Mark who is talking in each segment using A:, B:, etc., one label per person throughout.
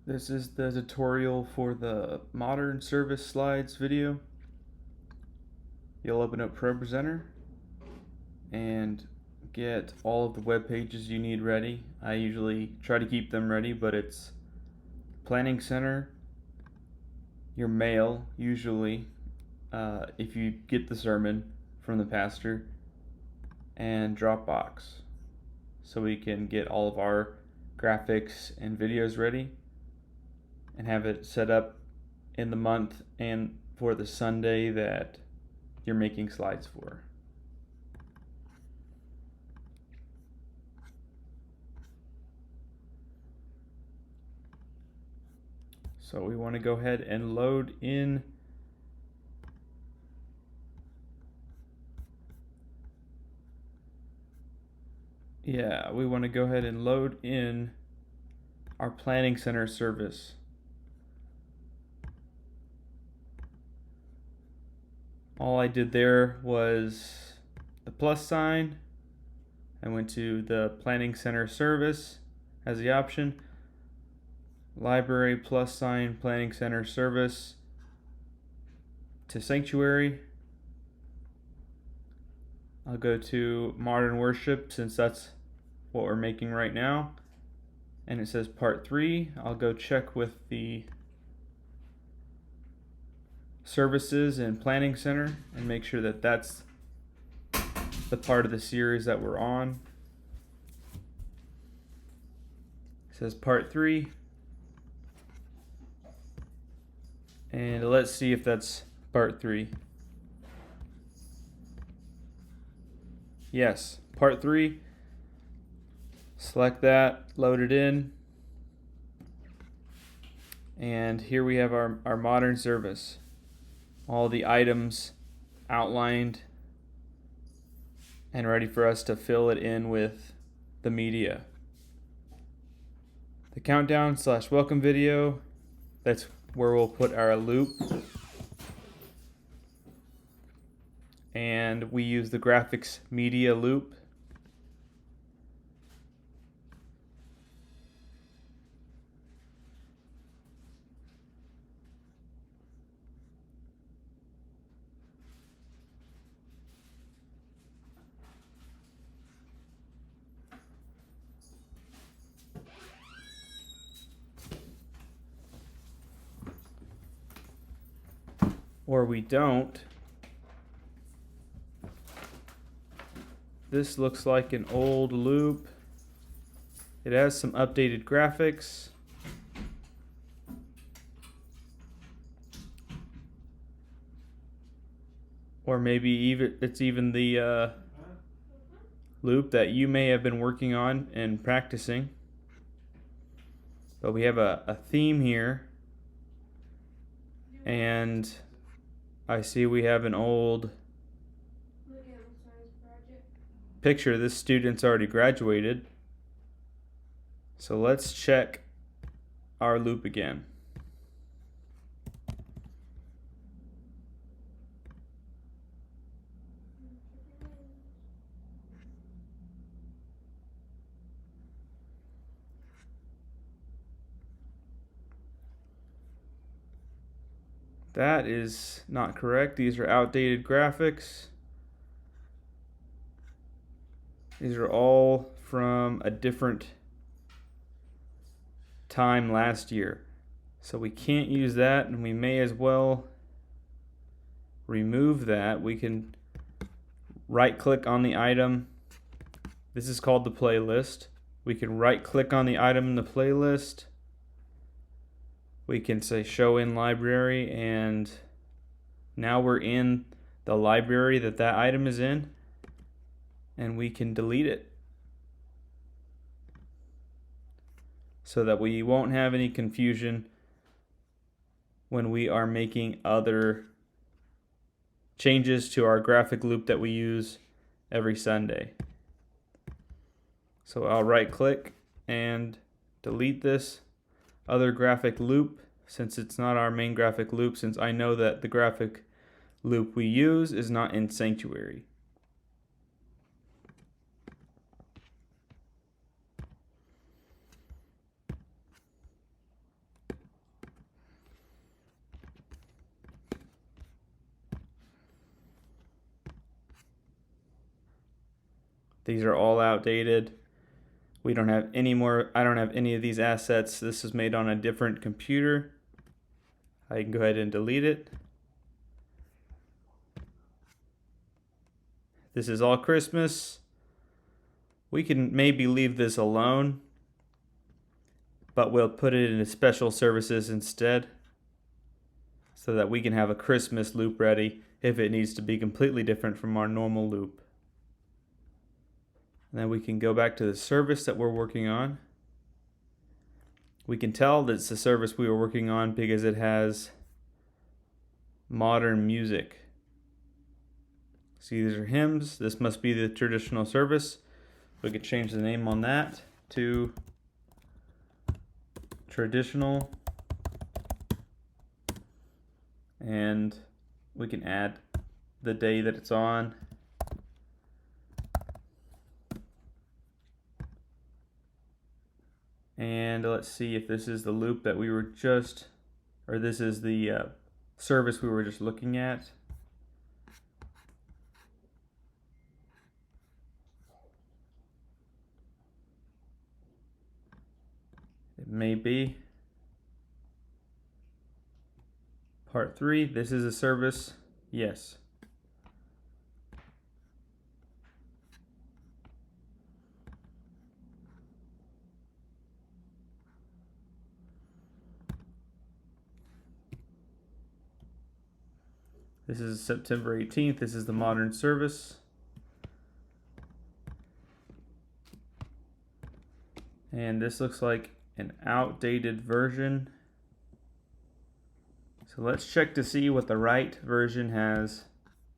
A: This is the tutorial for the modern service slides video. You'll open up ProPresenter and get all of the web pages you need ready. I usually try to keep them ready, but it's Planning Center, your mail, usually, if you get the sermon from the pastor, and Dropbox, so we can get all of our graphics and videos ready and have it set up in the month and for the Sunday that you're making slides for. So we want to go ahead and load in we want to go ahead and load in our Planning Center service. All I did there was the plus sign. I went to the Planning Center service as the option. Library plus sign Planning Center service to Sanctuary. I'll go to Modern Worship since that's what we're making right now. And it says part 3. I'll go check with the services in Planning Center and make sure that that's the part of the series that we're on. It says part 3. And let's see if that's part 3. Yes, part 3. Select that, load it in. And here we have our modern service. All the items outlined and ready for us to fill it in with the media. The countdown/welcome video, that's where we'll put our loop. And we use the graphics media loop. Or we don't. This looks like an old loop. It has some updated graphics. Or maybe it's even the loop that you may have been working on and practicing. But we have a theme here. And I see we have an old picture. This student's already graduated. So let's check our loop again. That is not correct. These are outdated graphics. These are all from a different time last year. So we can't use that, and we may as well remove that. We can right click on the item. This is called the playlist. We can right click on the item in the playlist. We can say show in library, and now we're in the library that item is in, and we can delete it so that we won't have any confusion when we are making other changes to our graphic loop that we use every Sunday. So I'll right click and delete this other graphic loop since it's not our main graphic loop, since I know that the graphic loop we use is not in Sanctuary. These are all outdated. We don't have any more. I don't have any of these assets. This is made on a different computer. I can go ahead and delete it. This is all Christmas. We can maybe leave this alone, but we'll put it in special services instead so that we can have a Christmas loop ready if it needs to be completely different from our normal loop. And then we can go back to the service that we're working on. We can tell that it's the service we were working on because it has modern music. See, these are hymns. This must be the traditional service. We could change the name on that to traditional. And we can add the day that it's on. And let's see if this is the loop that we were just, or this is the service we were just looking at. It may be. Part 3, this is a service. Yes. This is September 18th. This is the modern service. And this looks like an outdated version. So let's check to see what the right version has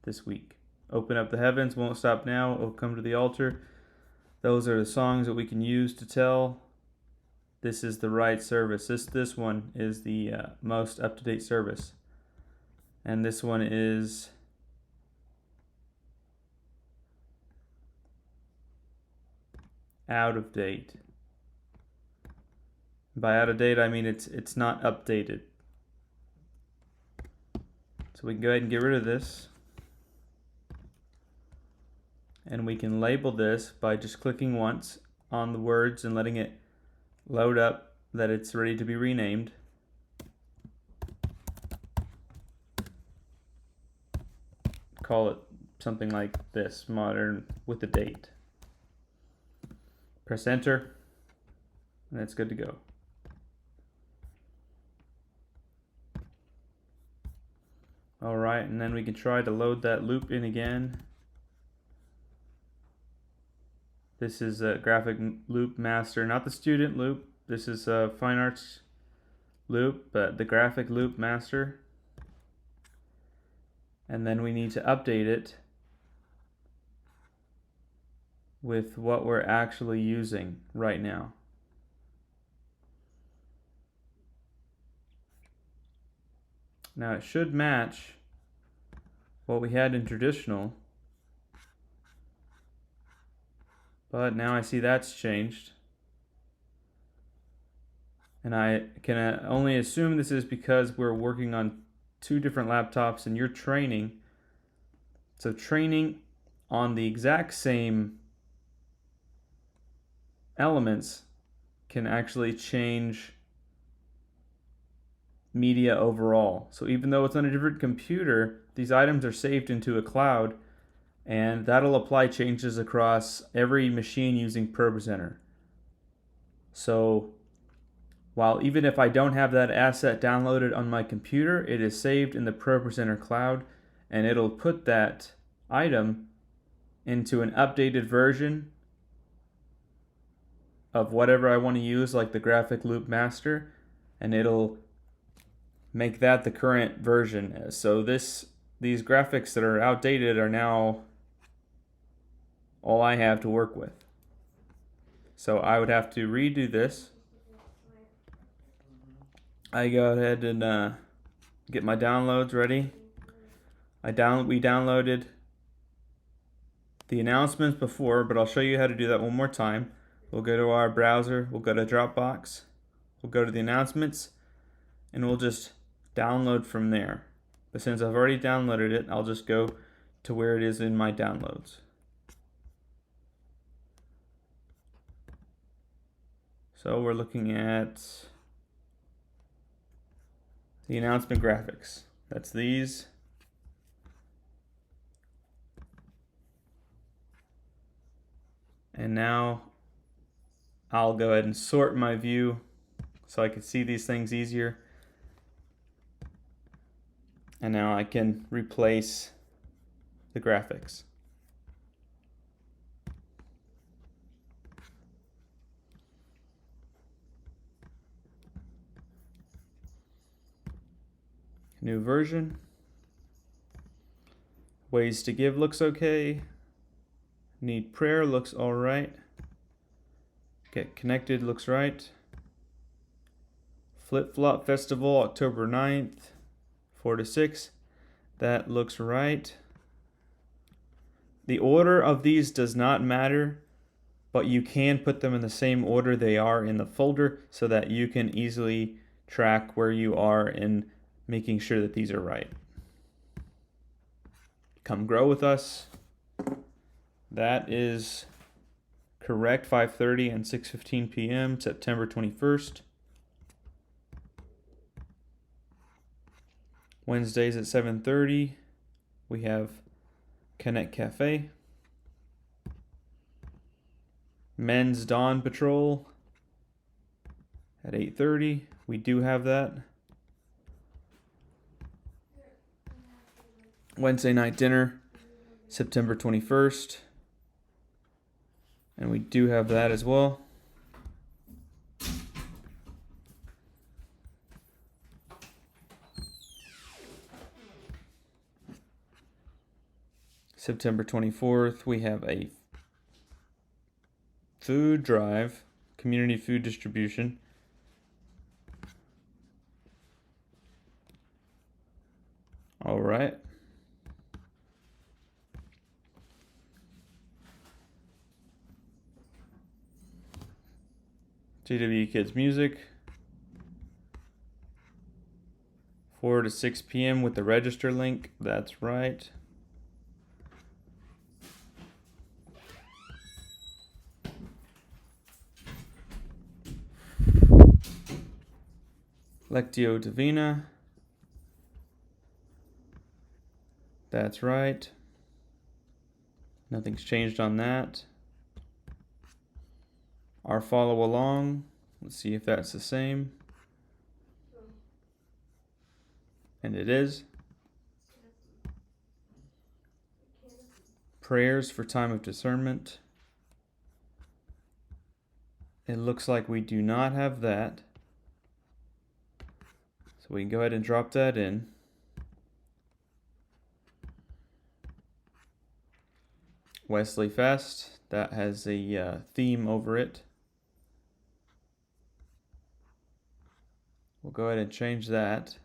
A: this week. Open up the heavens, won't stop now, will come to the altar. Those are the songs that we can use to tell this is the right service. This one is the most up-to-date service. And this one is out of date. By out of date, I mean it's not updated. So we can go ahead and get rid of this. And we can label this by just clicking once on the words and letting it load up that it's ready to be renamed. Call it something like this, modern with a date. Press enter, and it's good to go. Alright, and then we can try to load that loop in again. This is a graphic loop master, not the student loop. This is a fine arts loop, but the graphic loop master. And then we need to update it with what we're actually using right now. Now it should match what we had in traditional, but now I see that's changed. And I can only assume this is because we're working on 2 different laptops and you're training. So training on the exact same elements can actually change media overall. So even though it's on a different computer, these items are saved into a cloud, and that'll apply changes across every machine using ProPresenter. So while even if I don't have that asset downloaded on my computer, it is saved in the ProPresenter cloud, and it'll put that item into an updated version of whatever I want to use, like the graphic loop master, and it'll make that the current version. So these graphics that are outdated are now all I have to work with. So I would have to redo this. I go ahead and get my downloads ready. We downloaded the announcements before, but I'll show you how to do that one more time. We'll go to our browser, we'll go to Dropbox, we'll go to the announcements, and we'll just download from there. But since I've already downloaded it, I'll just go to where it is in my downloads. So we're looking at the announcement graphics. That's these. And now I'll go ahead and sort my view so I can see these things easier. And now I can replace the graphics. New version. Ways to give looks okay. Need prayer looks all right. Get connected looks right. Flip Flop Festival October 9th, 4 to 6. That looks right. The order of these does not matter, but you can put them in the same order they are in the folder so that you can easily track where you are in making sure that these are right. Come grow with us. That is correct, 5:30 and 6:15 p.m. September 21st. Wednesdays at 7:30 we have Connect Cafe. Men's Dawn Patrol at 8:30. We do have that. Wednesday night dinner, September 21st. And we do have that as well. September 24th, we have a food drive, community food distribution. All right. JW Kids Music, 4 to 6 p.m. with the register link. That's right. Lectio Divina. That's right. Nothing's changed on that. Our follow along. Let's see if that's the same. And it is. Prayers for time of discernment. It looks like we do not have that. So we can go ahead and drop that in. Wesley Fest, that has a theme over it. We'll go ahead and change that.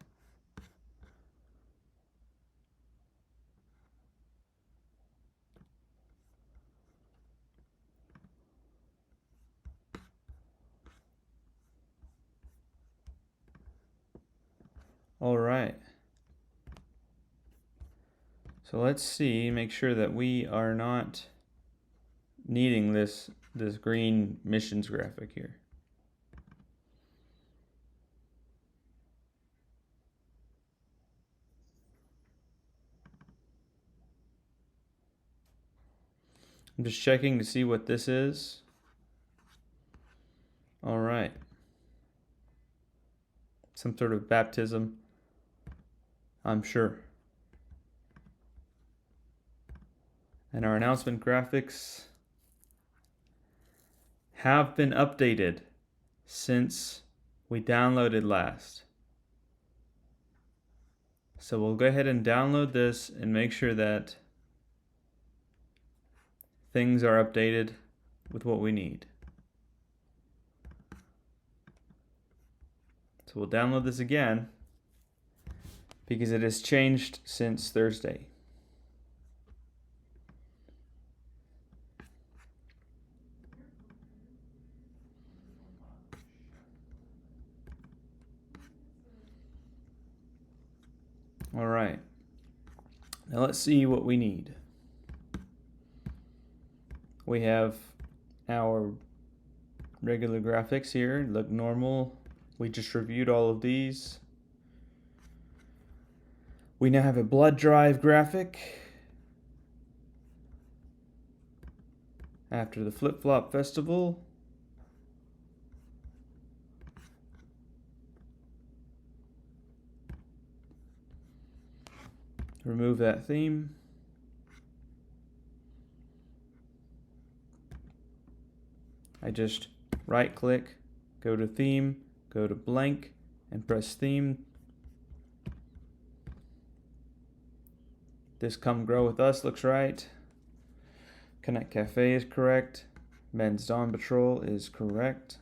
A: All right. So let's see, make sure that we are not needing this green missions graphic here. I'm just checking to see what this is. All right. Some sort of baptism, I'm sure. And our announcement graphics have been updated since we downloaded last. So we'll go ahead and download this and make sure that things are updated with what we need. So we'll download this again because it has changed since Thursday. All right. Now let's see what we need. We have our regular graphics here, look normal. We just reviewed all of these. We now have a blood drive graphic after the Flip-Flop Festival. Remove that theme. I just right click, go to theme, go to blank, and press theme. This Come Grow With Us looks right. Connect Cafe is correct. Men's Dawn Patrol is correct.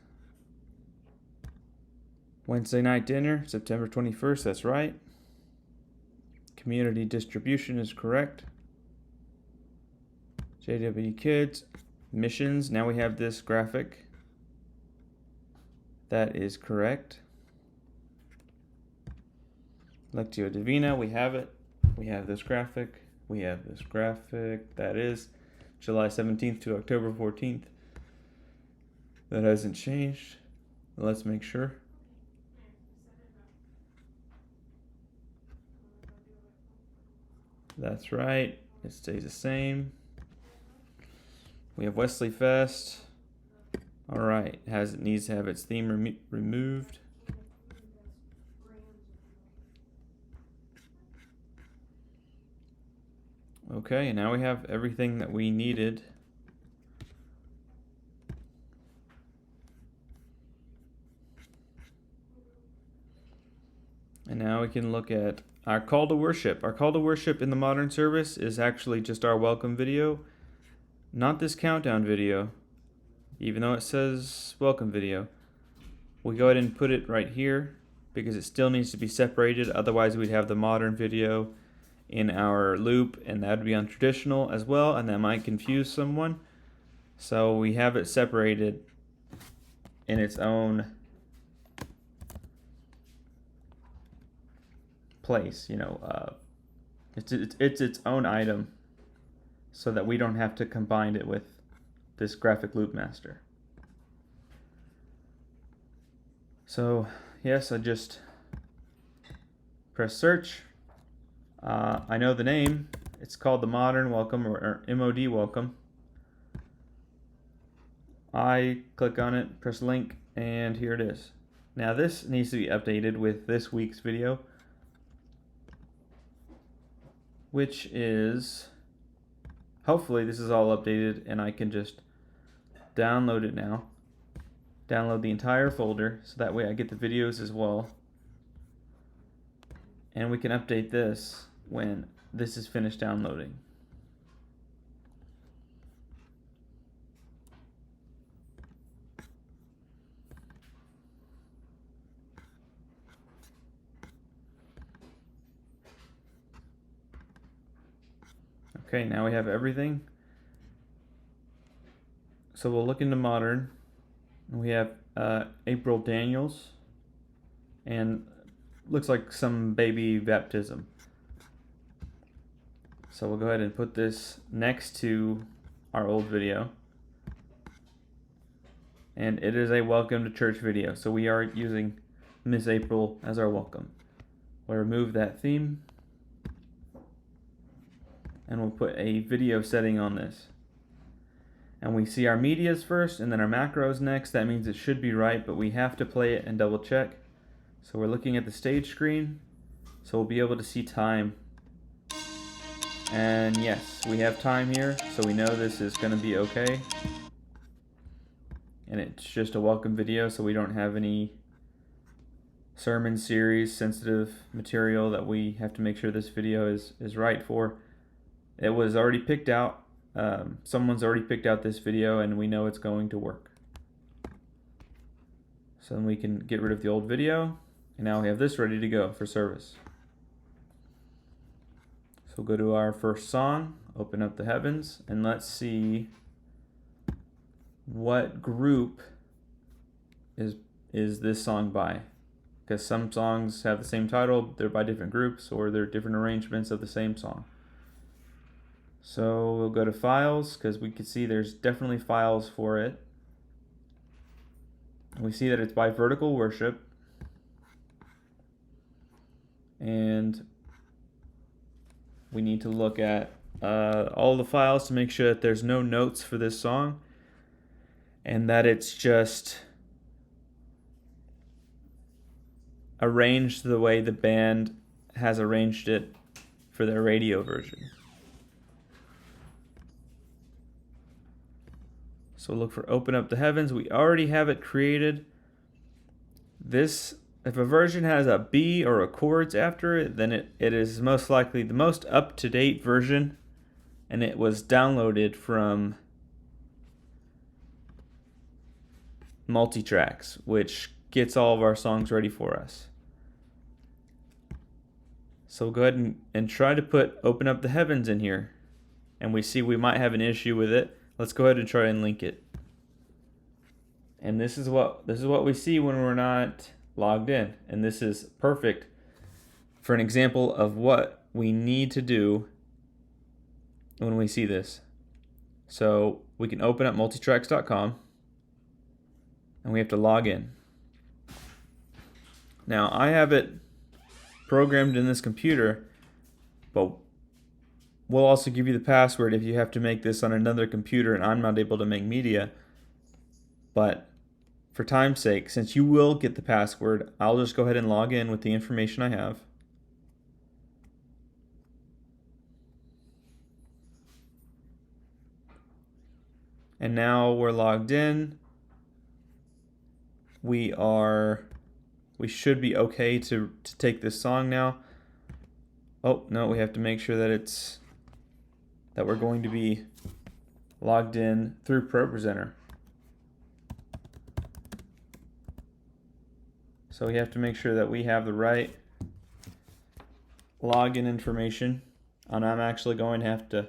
A: Wednesday Night Dinner, September 21st, that's right. Community Distribution is correct. JW Kids, Missions, now we have this graphic. That is correct. Lectio Divina, we have it. We have this graphic. We have this graphic. That is July 17th to October 14th. That hasn't changed. Let's make sure. That's right. It stays the same. We have Wesley Fest. All right. It needs to have its theme removed. Okay, and now we have everything that we needed. And now we can look at our call to worship. Our call to worship in the modern service is actually just our welcome video, not this countdown video, even though it says welcome video. We go ahead and put it right here because it still needs to be separated. Otherwise, we'd have the modern video in our loop, and that would be untraditional as well, and that might confuse someone. So we have it separated in its own place, it's its own item, so that we don't have to combine it with this graphic loop master. So yes, I just press search. I know the name. It's called the Modern Welcome, or MOD Welcome. I click on it, press link, and here it is. Now this needs to be updated with this week's video, which is, hopefully this is all updated and I can just download it now. Download the entire folder so that way I get the videos as well. And we can update this when this is finished downloading. Okay, now we have everything. So we'll look into modern. We have April Daniels, and looks like some baby baptism. So we'll go ahead and put this next to our old video. And it is a welcome to church video. So we are using Miss April as our welcome. We'll remove that theme. And we'll put a video setting on this. And we see our medias first and then our macros next. That means it should be right, but we have to play it and double check. So we're looking at the stage screen. So we'll be able to see time. And yes, we have time here, so we know this is going to be okay. And it's just a welcome video, so we don't have any sermon series sensitive material that we have to make sure this video is right for. It was already picked out. Someone's already picked out this video, and we know it's going to work. So then we can get rid of the old video, and now we have this ready to go for service. So we'll go to our first song, Open Up the Heavens, and let's see what group is this song by. Because some songs have the same title, they're by different groups, or they're different arrangements of the same song. So we'll go to files, because we can see there's definitely files for it. We see that it's by Vertical Worship. And we need to look at all the files to make sure that there's no notes for this song and that it's just arranged the way the band has arranged it for their radio version. So look for Open Up the Heavens. We already have it created. This, if a version has a B or a chords after it, then it is most likely the most up-to-date version, and it was downloaded from Multitracks, which gets all of our songs ready for us. So go ahead and try to put Open Up the Heavens in here, and we see we might have an issue with it. Let's go ahead and try and link it. And this is what we see when we're not logged in. And this is perfect for an example of what we need to do when we see this. So we can open up multitracks.com and we have to log in. Now I have it programmed in this computer, but we'll also give you the password if you have to make this on another computer and I'm not able to make media. But for time's sake, since you will get the password, I'll just go ahead and log in with the information I have. And now we're logged in. We should be okay to take this song now. Oh, no, we have to make sure that we're going to be logged in through ProPresenter. So we have to make sure that we have the right login information. And I'm actually going to have to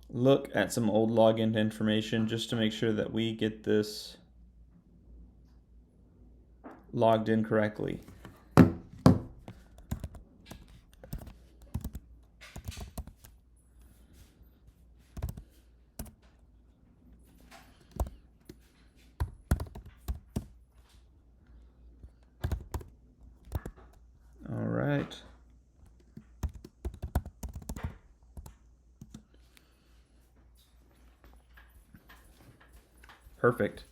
A: look at some old login information just to make sure that we get this logged in correctly. All right. Perfect.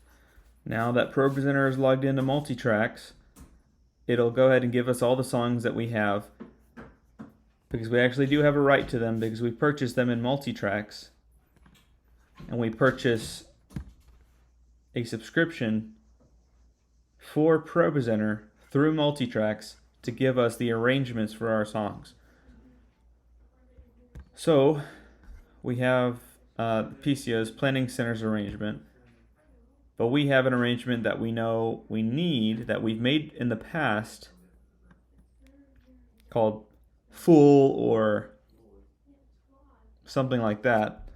A: Now that ProPresenter is logged into Multitracks, it'll go ahead and give us all the songs that we have, because we actually do have a right to them because we purchased them in Multitracks, and we purchase a subscription for ProPresenter through Multitracks to give us the arrangements for our songs. So we have PCO's Planning Center's arrangement, but we have an arrangement that we know we need, that we've made in the past, called Full or something like that,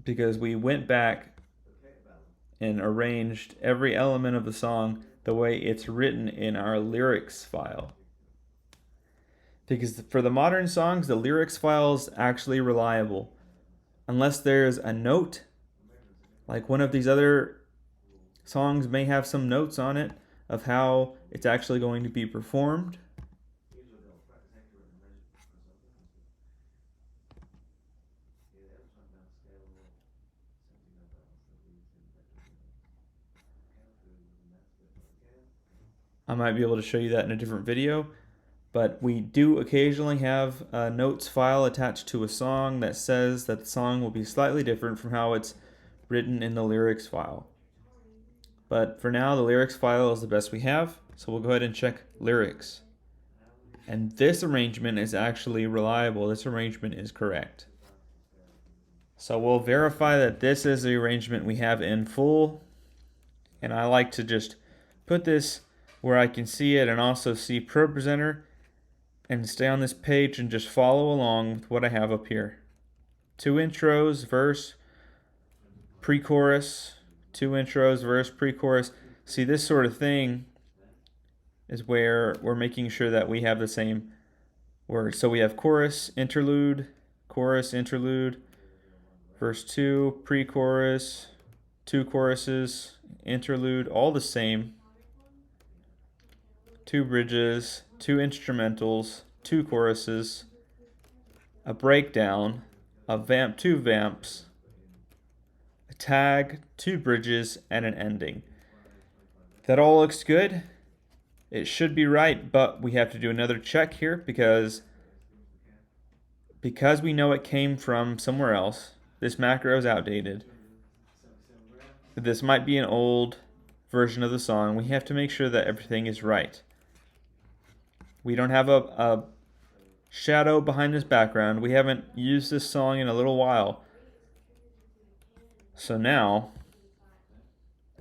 A: because we went back and arranged every element of the song the way it's written in our lyrics file. Because for the modern songs, the lyrics file is actually reliable. Unless there's a note, like one of these other songs may have some notes on it of how it's actually going to be performed. I might be able to show you that in a different video, but we do occasionally have a notes file attached to a song that says that the song will be slightly different from how it's written in the lyrics file. But for now, the lyrics file is the best we have, so we'll go ahead and check lyrics. And this arrangement is actually reliable. This arrangement is correct. So we'll verify that this is the arrangement we have in full. And I like to just put this where I can see it and also see ProPresenter and stay on this page and just follow along with what I have up here. 2 intros, verse, pre-chorus, 2 intros, verse, pre-chorus. See, this sort of thing is where we're making sure that we have the same words. So we have chorus, interlude, verse 2, pre-chorus, 2 choruses, interlude, all the same. 2 bridges, 2 instrumentals, 2 choruses, a breakdown, a vamp, 2 vamps, a tag, 2 bridges, and an ending. That all looks good. It should be right, but we have to do another check here because we know it came from somewhere else. This macro is outdated. This might be an old version of the song. We have to make sure that everything is right. We don't have a shadow behind this background. We haven't used this song in a little while. So now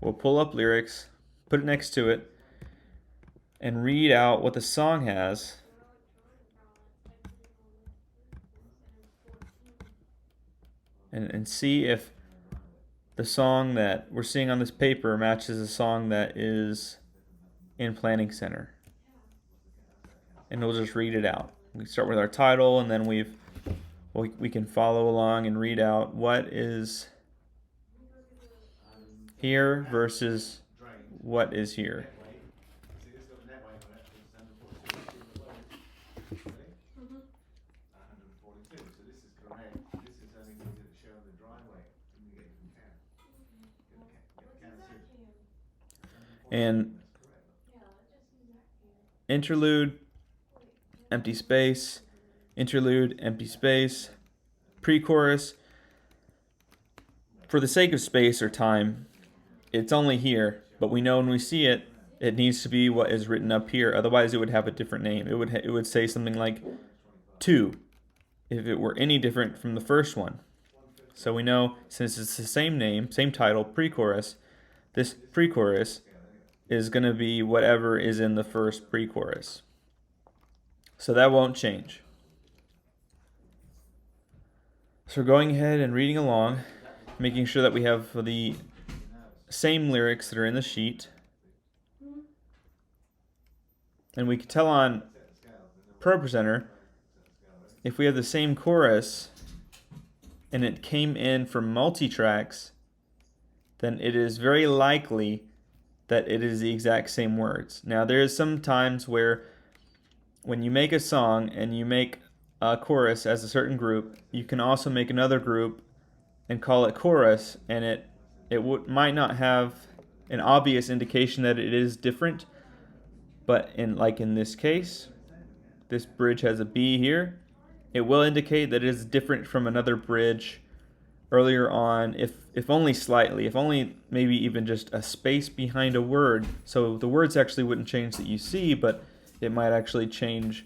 A: we'll pull up lyrics, put it next to it, and read out what the song has. And see if the song that we're seeing on this paper matches a song that is in Planning Center. And we'll just read it out. We start with our title, and then we can follow along and read out what is here versus what is here. And interlude, empty space, interlude, empty space, pre-chorus. For the sake of space or time, it's only here, but we know when we see it, it needs to be what is written up here. Otherwise, it would have a different name. It would say something like 2 if it were any different from the first one. So we know, since it's the same name, same title, pre-chorus, this pre-chorus is going to be whatever is in the first pre-chorus. So that won't change. So we're going ahead and reading along, making sure that we have the same lyrics that are in the sheet. And we can tell on ProPresenter, if we have the same chorus and it came in from multi-tracks, then it is very likely that it is the exact same words. Now, there is some times where when you make a song and you make a chorus as a certain group, you can also make another group and call it chorus, and it might not have an obvious indication that it is different, but in this case, this bridge has a B here. It will indicate that it is different from another bridge earlier on, if only slightly, if only maybe even just a space behind a word. So the words actually wouldn't change that you see, but it might actually change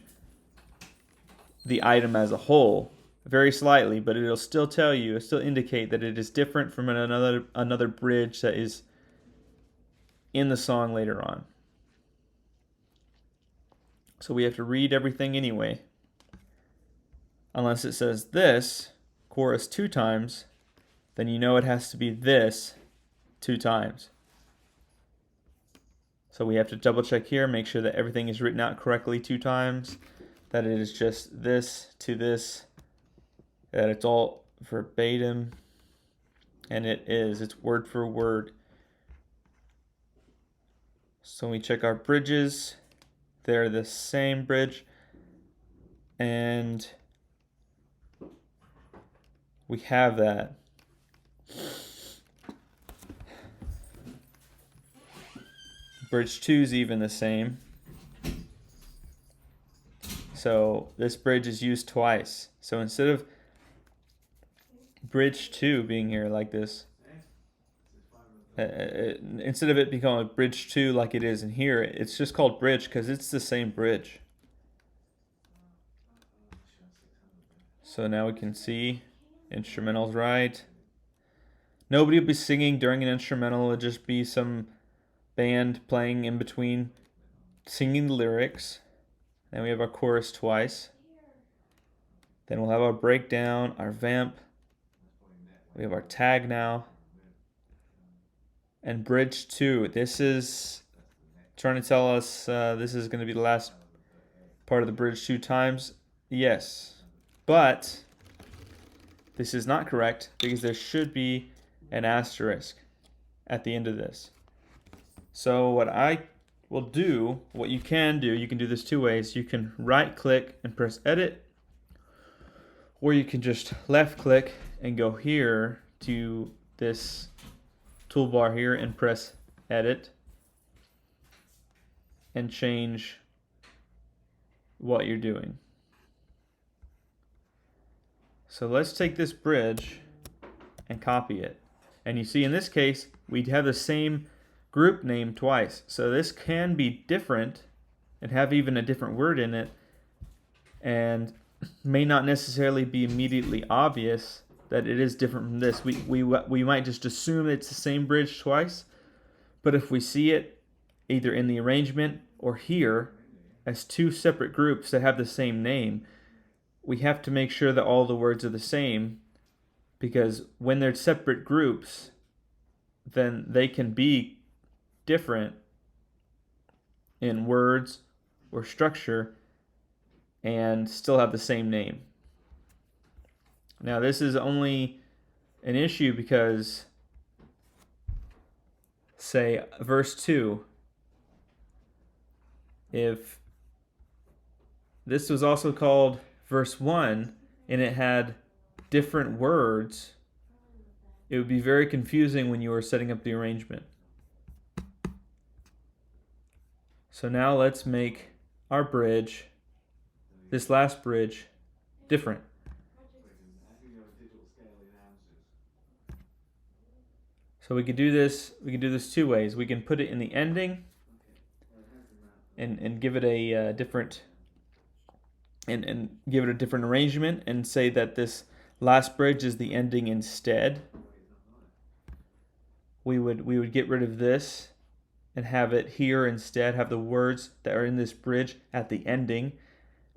A: the item as a whole very slightly, but it'll still tell you, it'll still indicate that it is different from another bridge that is in the song later on. So we have to read everything anyway. Unless it says this, chorus 2 times, then you know it has to be this 2 times. So we have to double check here, make sure that everything is written out correctly 2 times, that it is just this to this, that it's all verbatim, and it is. It's word for word. So we check our bridges. They're the same bridge, and we have that. Bridge 2 is even the same. So this bridge is used twice. So instead of bridge 2 being here like this, instead of it becoming a bridge 2 like it is in here, it's just called bridge because it's the same bridge. So now we can see instrumental's right. Nobody will be singing during an instrumental. It'll just be some band playing in between singing the lyrics. Then we have our chorus twice. Then we'll have our breakdown, our vamp. We have our tag now. And bridge 2. This is trying to tell us this is going to be the last part of the bridge 2 times. Yes. But this is not correct because there should be an asterisk. at the end of this. So what I will do, what you can do, you can do this two ways. You can right click and press edit, or you can just left click and go here to this toolbar here and press edit and change what you're doing. So let's take this bridge and copy it. And you see in this case, we have the same group name twice. So this can be different and have even a different word in it, and may not necessarily be immediately obvious that it is different from this. We might just assume it's the same bridge twice, but if we see it either in the arrangement or here as two separate groups that have the same name, we have to make sure that all the words are the same, because when they're separate groups, then they can be different in words or structure and still have the same name. Now this is only an issue because, say, verse 2, if this was also called verse 1 and it had different words, it would be very confusing when you were setting up the arrangement. So now let's make our bridge, this last bridge, different. So we could do this two ways. We can put it in the ending and give it a different and give it a different arrangement and say that this last bridge is the ending instead. We would get rid of this and have it here instead, have the words that are in this bridge at the ending,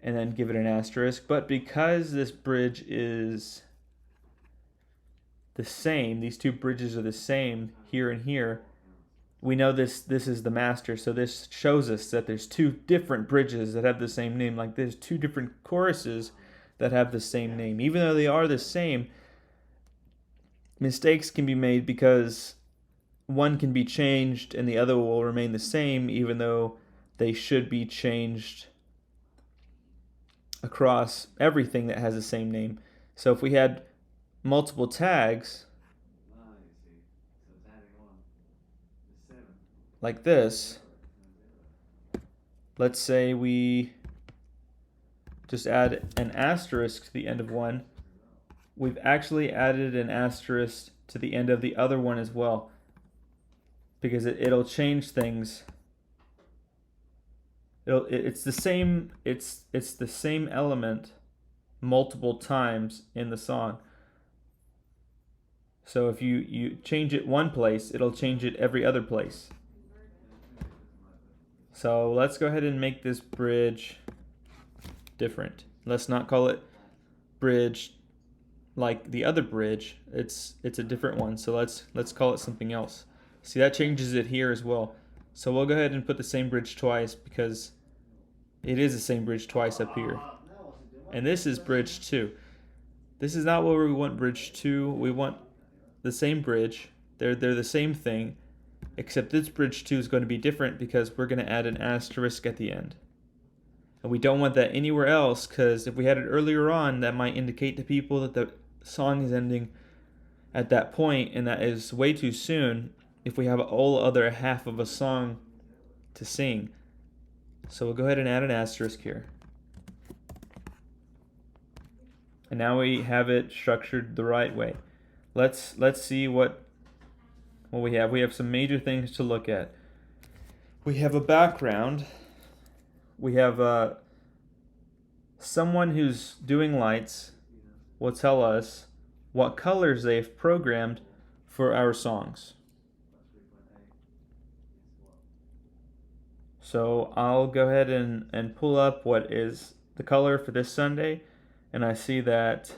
A: and then give it an asterisk. But because this bridge is the same, these two bridges are the same here and here, we know this is the master, so this shows us that there's two different bridges that have the same name. Like there's two different choruses that have the same name. Even though they are the same, mistakes can be made because one can be changed and the other will remain the same, even though they should be changed across everything that has the same name. So if we had multiple tags like this, let's say we just add an asterisk to the end of one, we've actually added an asterisk to the end of the other one as well, because it'll change things. It's the same element multiple times in the song. So if you change it one place, it'll change it every other place. So let's go ahead and make this bridge different. Let's not call it bridge like the other bridge. It's a different one. So let's call it something else. See, that changes it here as well. So we'll go ahead and put the same bridge twice because it is the same bridge twice up here. And this is bridge 2. This is not where we want bridge 2. We want the same bridge. They're the same thing, except this bridge 2 is going to be different because we're going to add an asterisk at the end. And we don't want that anywhere else, because if we had it earlier on, that might indicate to people that the song is ending at that point, and that is way too soon if we have a whole other half of a song to sing. So we'll go ahead and add an asterisk here. And now we have it structured the right way. Let's see what we have. We have some major things to look at. We have a background. We have someone who's doing lights will tell us what colors they've programmed for our songs. So I'll go ahead and pull up what is the color for this Sunday, and I see that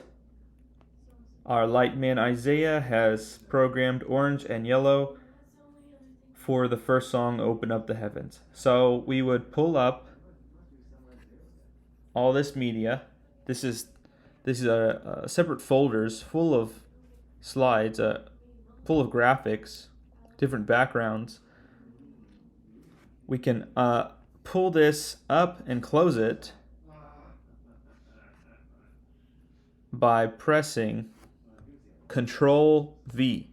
A: our light man Isaiah has programmed orange and yellow for the first song, Open Up the Heavens. So we would pull up all this media. This is separate folders full of slides, full of graphics, different backgrounds, we can pull this up and close it by pressing Control V.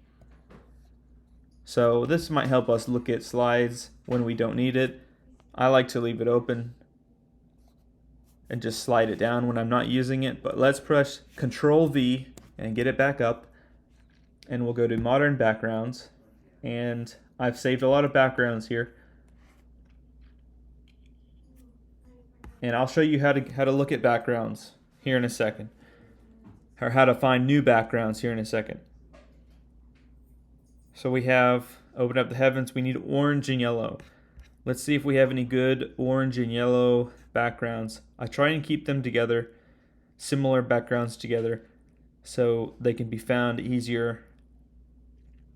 A: So this might help us look at slides when we don't need it. I like to leave it open and just slide it down when I'm not using it, but let's press Control V and get it back up, and we'll go to Modern Backgrounds, and I've saved a lot of backgrounds here, and I'll show you how to look at backgrounds here in a second, or how to find new backgrounds here in a second. So we have Open Up the Heavens. We need orange and yellow. Let's see if we have any good orange and yellow backgrounds. I try and keep them together, similar backgrounds together, so they can be found easier.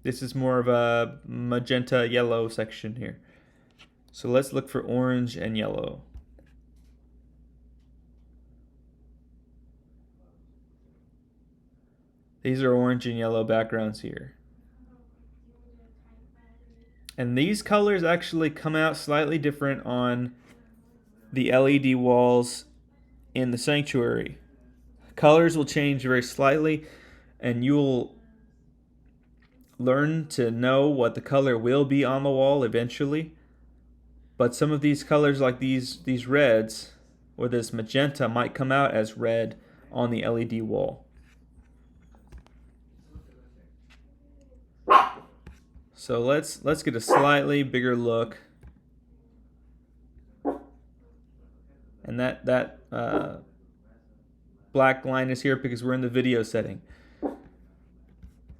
A: This is more of a magenta yellow section here. So let's look for orange and yellow. These are orange and yellow backgrounds here. And these colors actually come out slightly different on the LED walls in the sanctuary. Colors will change very slightly, and you'll learn to know what the color will be on the wall eventually. But some of these colors, like these reds or this magenta, might come out as red on the LED wall. So let's get a slightly bigger look, and that black line is here because we're in the video setting,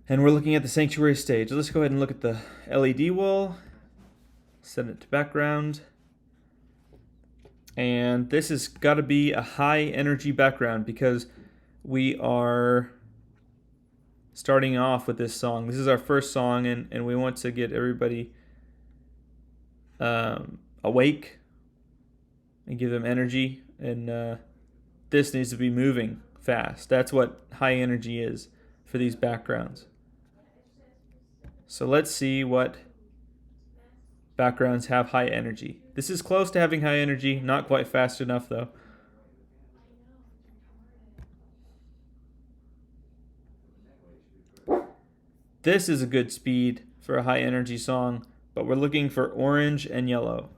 A: and we're looking at the sanctuary stage. Let's go ahead and look at the LED wall, set it to background, and this has got to be a high energy background because we are starting off with this song. This is our first song, and we want to get everybody awake and give them energy, and this needs to be moving fast. That's what high energy is for these backgrounds. So let's see what backgrounds have high energy. This is close to having high energy, not quite fast enough though. This is a good speed for a high energy song, but we're looking for orange and yellow.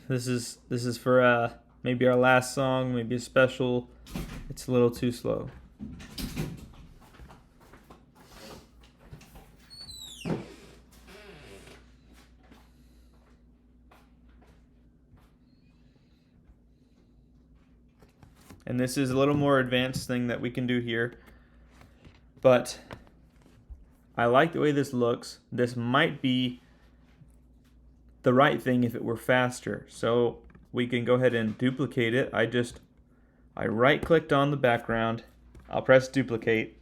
A: This is for maybe our last song, maybe a special. It's a little too slow. And this is a little more advanced thing that we can do here. But I like the way this looks. This might be the right thing if it were faster. So we can go ahead and duplicate it. I right clicked on the background. I'll press duplicate.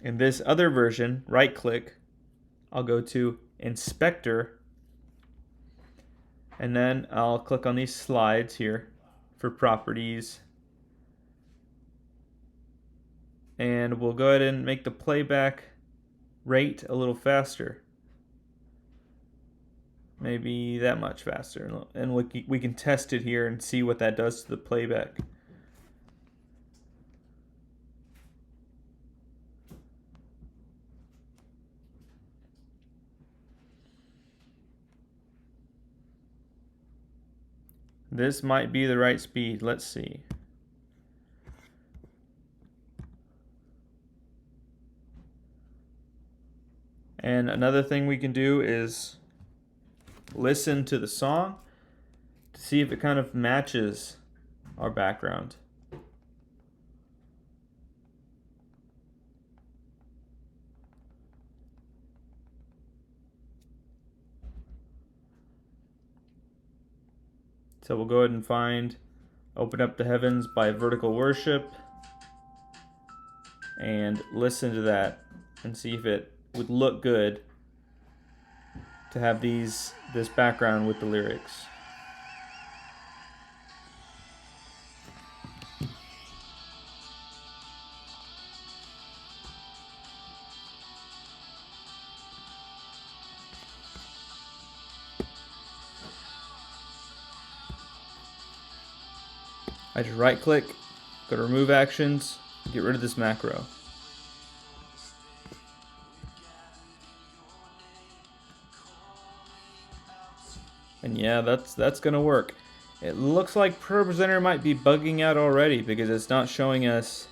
A: In this other version, right click, I'll go to Inspector, and then I'll click on these slides here for properties. And we'll go ahead and make the playback rate a little faster. Maybe that much faster. And we can test it here and see what that does to the playback. This might be the right speed. Let's see. And another thing we can do is listen to the song to see if it kind of matches our background. So we'll go ahead and find Open Up the Heavens by Vertical Worship and listen to that and see if it would look good to have this background with the lyrics. I just right click, go to remove actions, get rid of this macro. And yeah, that's gonna work. It looks like ProPresenter might be bugging out already because it's not showing us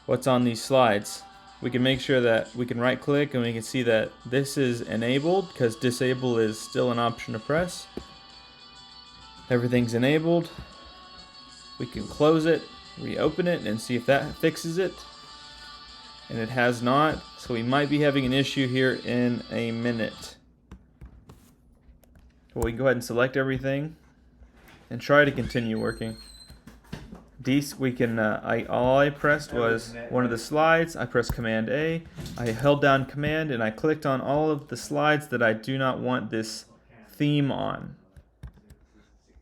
A: what's on these slides. We can make sure that we can right click and we can see that this is enabled because disable is still an option to press. Everything's enabled. We can close it, reopen it, and see if that fixes it. And it has not, so we might be having an issue here in a minute. Well, we can go ahead and select everything and try to continue working. We can. All I pressed was one of the slides. I pressed Command A. I held down Command and I clicked on all of the slides that I do not want this theme on.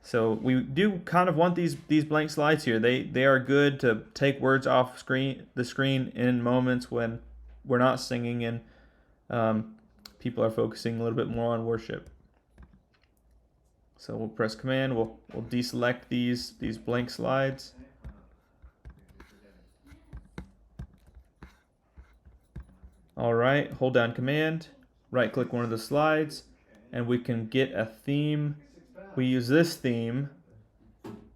A: So we do kind of want these blank slides here. They are good to take words off the screen in moments when we're not singing and people are focusing a little bit more on worship. So we'll press Command. We'll deselect these blank slides. All right, hold down Command, right click one of the slides, and we can get a theme. We use this theme,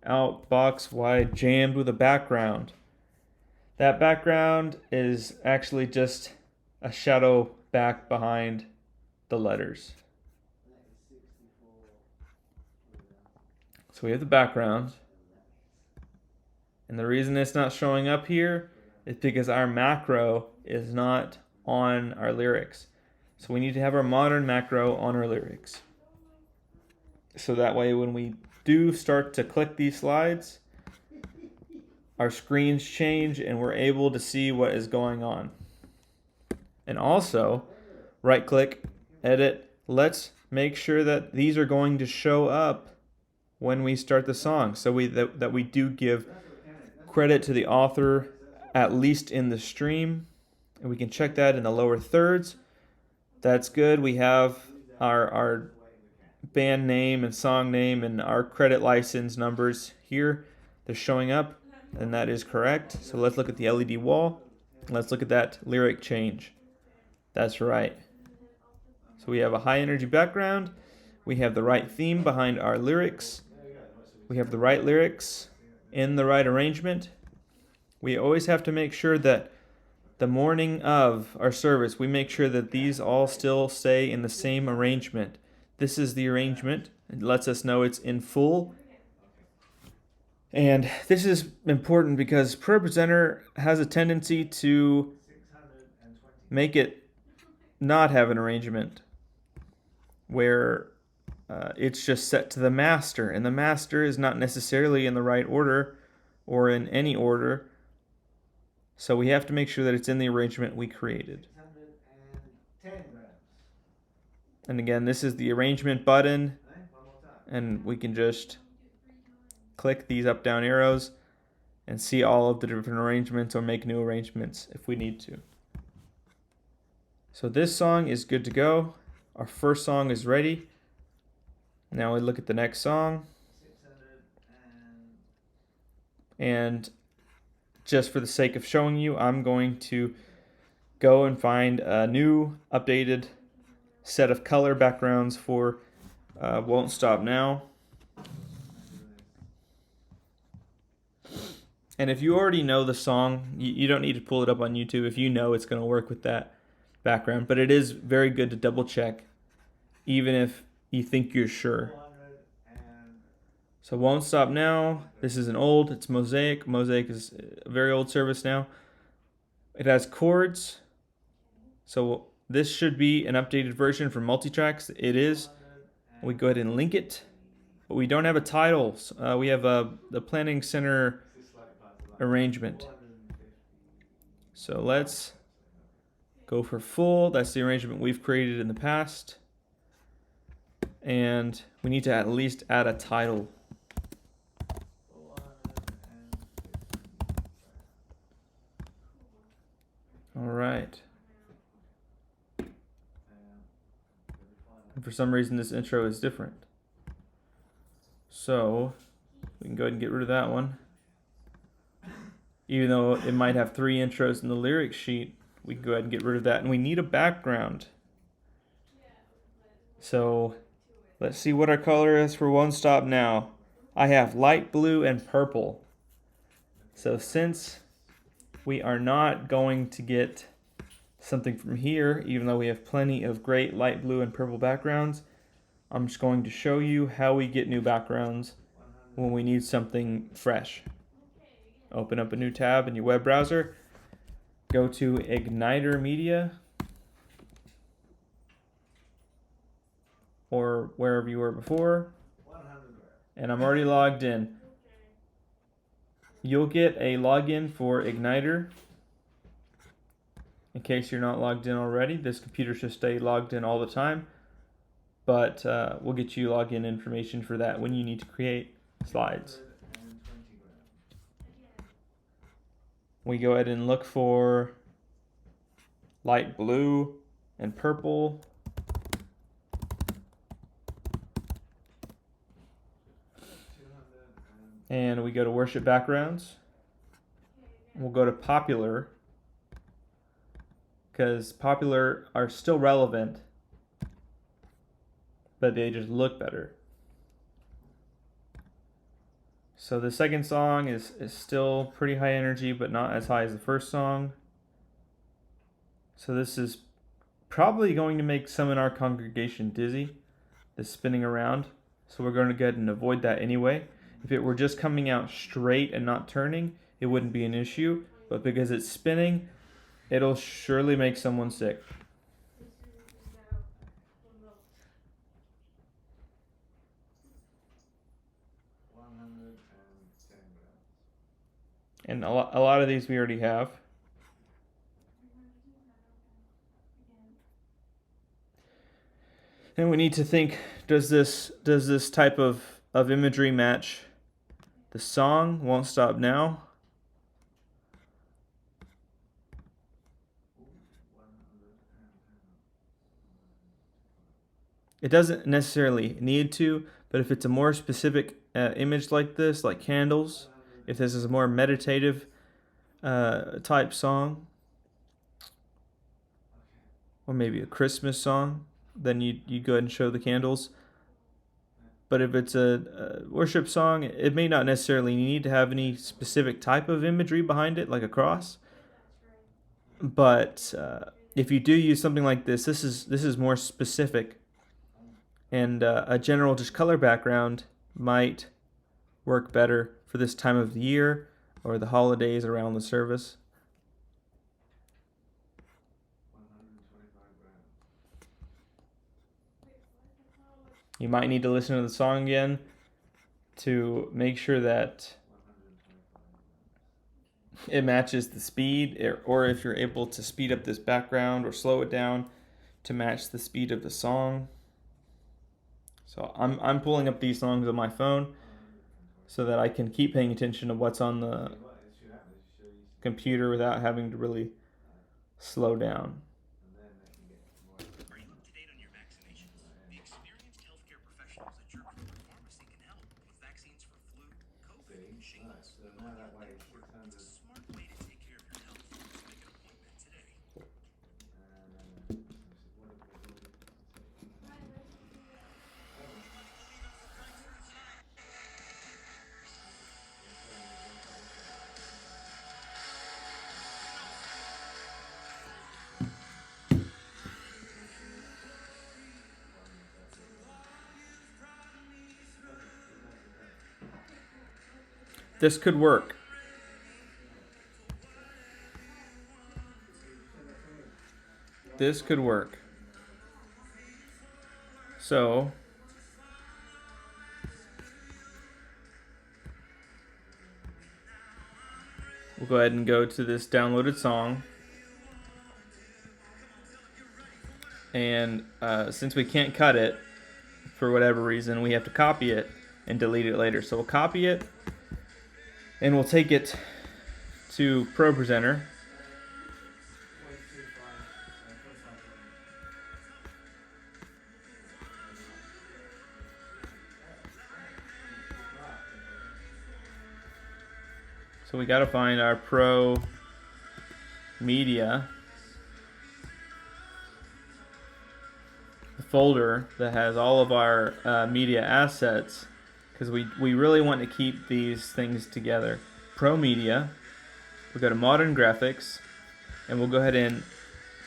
A: out box wide jammed with a background. That background is actually just a shadow back behind the letters. So we have the background. And the reason it's not showing up here is because our macro is not on our lyrics. So we need to have our modern macro on our lyrics. So that way when we do start to click these slides, our screens change and we're able to see what is going on. And also, right click, edit, let's make sure that these are going to show up when we start the song. So that we do give credit to the author, at least in the stream. And we can check that in the lower thirds. That's good. We have our band name and song name and our credit license numbers here. They're showing up, and that is correct. So let's look at the LED wall. Let's look at that lyric change. That's right. So we have a high energy background. We have the right theme behind our lyrics. We have the right lyrics in the right arrangement. We always have to make sure that the morning of our service, we make sure that these all still stay in the same arrangement. This is the arrangement. It lets us know it's in full. And this is important because ProPresenter has a tendency to make it not have an arrangement where it's just set to the master, and the master is not necessarily in the right order or in any order. So we have to make sure that it's in the arrangement we created. And again, this is the arrangement button, and we can just click these up down arrows and see all of the different arrangements or make new arrangements if we need to. So this song is good to go. Our first song is ready. Now we look at the next song. And just for the sake of showing you, I'm going to go and find a new updated set of color backgrounds for Won't Stop Now. And if you already know the song, you don't need to pull it up on YouTube if you know it's going to work with that background. But it is very good to double check, even if you think you're sure. So Won't Stop Now, this is it's Mosaic. Mosaic is a very old service now. It has chords. So this should be an updated version for multitracks. It is. We go ahead and link it. But we don't have a title. We have the Planning Center arrangement. So let's go for full. That's the arrangement we've created in the past. And we need to at least add a title. All right. And for some reason, this intro is different. So we can go ahead and get rid of that one. even though it might have 3 intros in the lyric sheet, we can go ahead and get rid of that. And we need a background. So let's see what our color is for Won't Stop Now. I have light blue and purple. So since we are not going to get something from here, even though we have plenty of great light blue and purple backgrounds, I'm just going to show you how we get new backgrounds when we need something fresh. Open up a new tab in your web browser, go to Igniter Media, or wherever you were before, and I'm already logged in. You'll get a login for Igniter. In case you're not logged in already, this computer should stay logged in all the time, but we'll get you login information for that when you need to create slides. We go ahead and look for light blue and purple. And we go to worship backgrounds. We'll go to popular, because popular are still relevant, but they just look better. So the second song is still pretty high energy, but not as high as the first song. So this is probably going to make some in our congregation dizzy, this spinning around. So we're going to go ahead and avoid that anyway. If it were just coming out straight and not turning, it wouldn't be an issue. But because it's spinning, it'll surely make someone sick. And a lot of these we already have. And we need to think, does this type of imagery match the song Won't Stop Now? It doesn't necessarily need to, but if it's a more specific image like this, like candles, if this is a more meditative type song, or maybe a Christmas song, then you go ahead and show the candles. But if it's a worship song, it may not necessarily need to have any specific type of imagery behind it, like a cross. But if you do use something like this is more specific, and a general just color background might work better for this time of the year or the holidays around the service. You might need to listen to the song again to make sure that it matches the speed, or if you're able to speed up this background or slow it down to match the speed of the song. So I'm pulling up these songs on my phone so that I can keep paying attention to what's on the computer without having to really slow down.
B: Are you up to date on your vaccinations? The experienced healthcare professionals at your corporate pharmacy can help with vaccines for flu, COVID, and shingles. It's a smart way to take care of your health. So make an appointment today.
A: This could work. This could work. So we'll go ahead and go to this downloaded song. And since we can't cut it for whatever reason, we have to copy it and delete it later. So we'll copy it and we'll take it to ProPresenter. So we got to find our Pro Media folder that has all of our media assets, because we really want to keep these things together. Pro Media, we go to Modern Graphics, and we'll go ahead and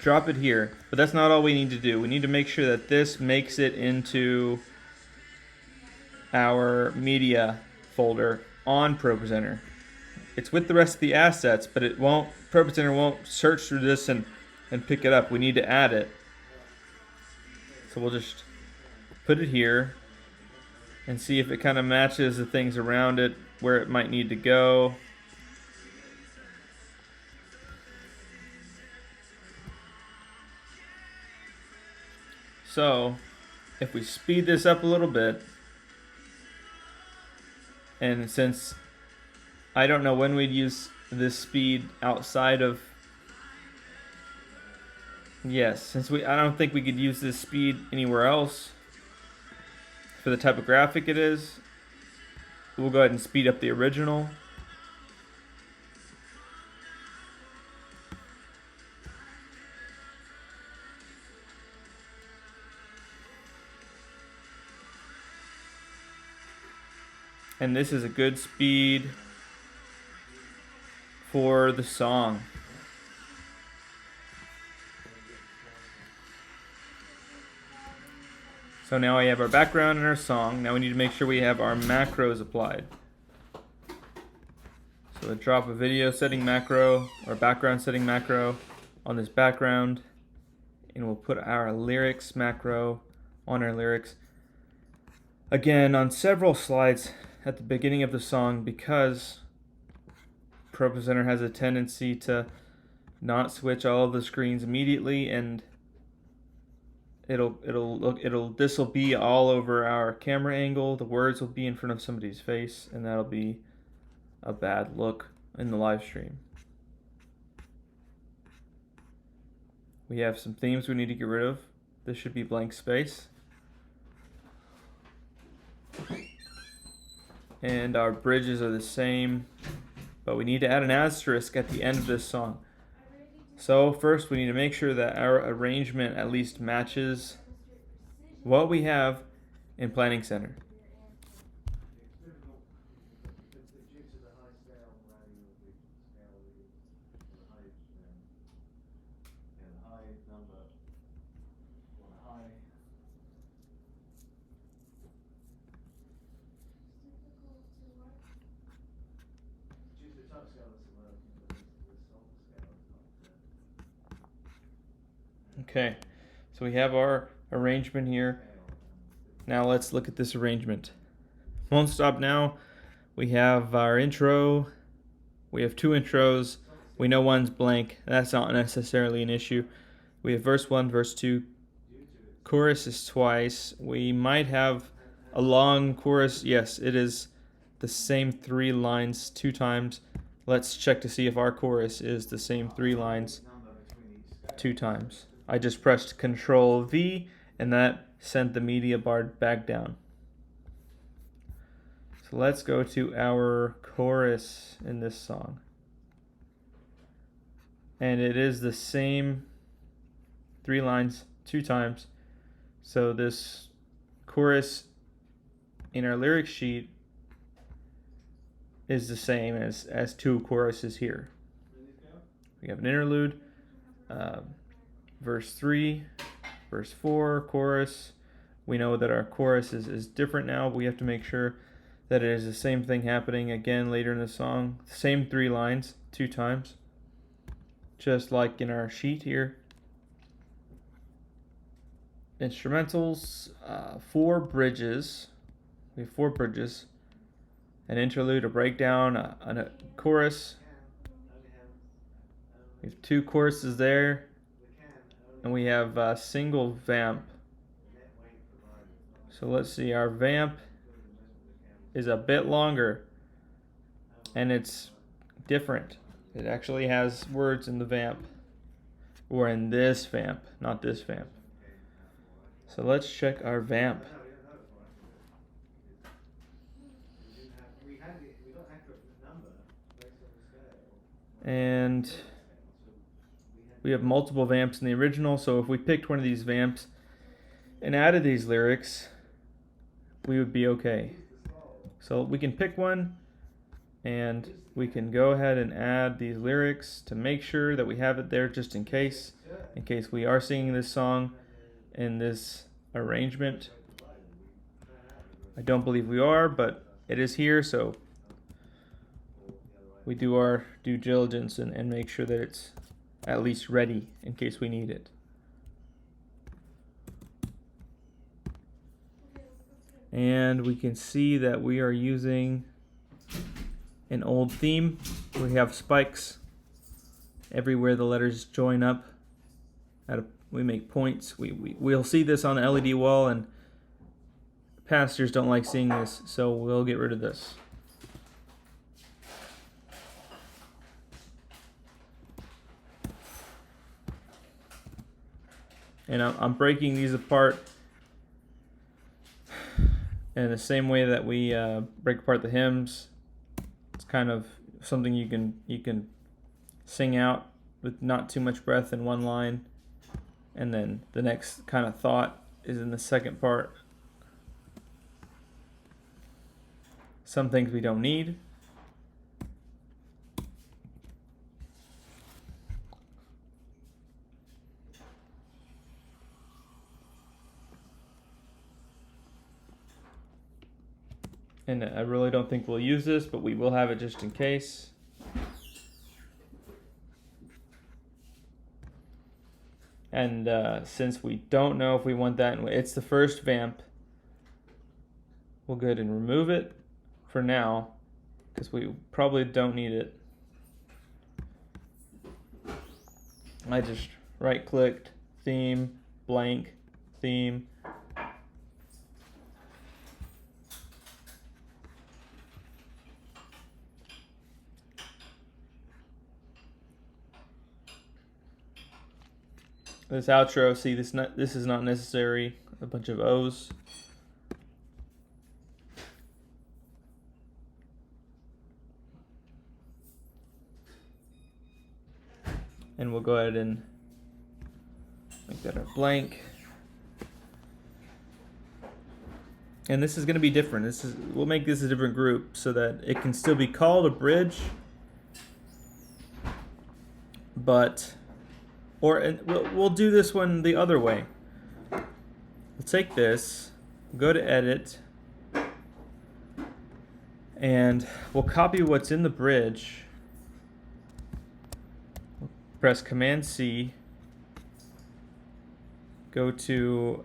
A: drop it here. But that's not all we need to do. We need to make sure that this makes it into our media folder on ProPresenter. It's with the rest of the assets, but it won't. ProPresenter won't search through this and pick it up. We need to add it. So we'll just put it here and see if it kind of matches the things around it, where it might need to go. So if we speed this up a little bit, and since I don't know when we'd use this speed outside of, yes, I don't think we could use this speed anywhere else for the type of graphic it is. We'll go ahead and speed up the original. And this is a good speed for the song. So now we have our background and our song. Now we need to make sure we have our macros applied. So we'll drop a video setting macro or background setting macro on this background, and we'll put our lyrics macro on our lyrics. Again, on several slides at the beginning of the song, because ProPresenter has a tendency to not switch all of the screens immediately, and this will be all over our camera angle. The words will be in front of somebody's face, and that'll be a bad look in the live stream. We have some themes we need to get rid of. This should be blank space. And our bridges are the same, but we need to add an asterisk at the end of this song. So first we need to make sure that our arrangement at least matches what we have in Planning Center. Okay, so we have our arrangement here. Now let's look at this arrangement. Won't Stop Now, we have our intro. We have two intros. We know one's blank. That's not necessarily an issue. We have verse 1, verse 2. Chorus is twice. We might have a long chorus. Yes, it is the same 3 lines 2 times. Let's check to see if our chorus is the same 3 lines 2 times. I just pressed Control V, and that sent the media bar back down. So let's go to our chorus in this song. And it is the same 3 lines 2 times. So this chorus in our lyric sheet is the same as 2 choruses here. We have an interlude, verse 3, verse 4, chorus. We know that our chorus is different now. We have to make sure that it is the same thing happening again later in the song. Same 3 lines 2 times, just like in our sheet here. Instrumentals, 4 bridges. We have 4 bridges. An interlude, a breakdown, a chorus. We have 2 choruses there. And we have a single vamp. So let's see, our vamp is a bit longer, and it's different. It actually has words in the vamp, or in this vamp, not this vamp. So let's check our vamp. And we have multiple vamps in the original, so if we picked one of these vamps and added these lyrics, we would be okay. So we can pick one and we can go ahead and add these lyrics to make sure that we have it there just in case we are singing this song in this arrangement. I don't believe we are, but it is here, so we do our due diligence and make sure that it's at least ready in case we need it. And we can see that we are using an old theme. We have spikes everywhere the letters join up. We make points. We'll see this on the LED wall, and pastors don't like seeing this, so we'll get rid of this. And I'm breaking these apart in the same way that we break apart the hymns. It's kind of something you can sing out with not too much breath in one line, and then the next kind of thought is in the second part. Some things we don't need. And I really don't think we'll use this, but we will have it just in case. And since we don't know if we want that, it's the first vamp, we'll go ahead and remove it for now, because we probably don't need it. I just right-clicked, theme, blank, theme. This outro, see, this is not necessary. A bunch of O's. And we'll go ahead and make that a blank. And this is going to be different. We'll make this a different group so that it can still be called a bridge, but we'll do this one the other way. We'll take this, go to edit, and we'll copy what's in the bridge. Press Command C, go to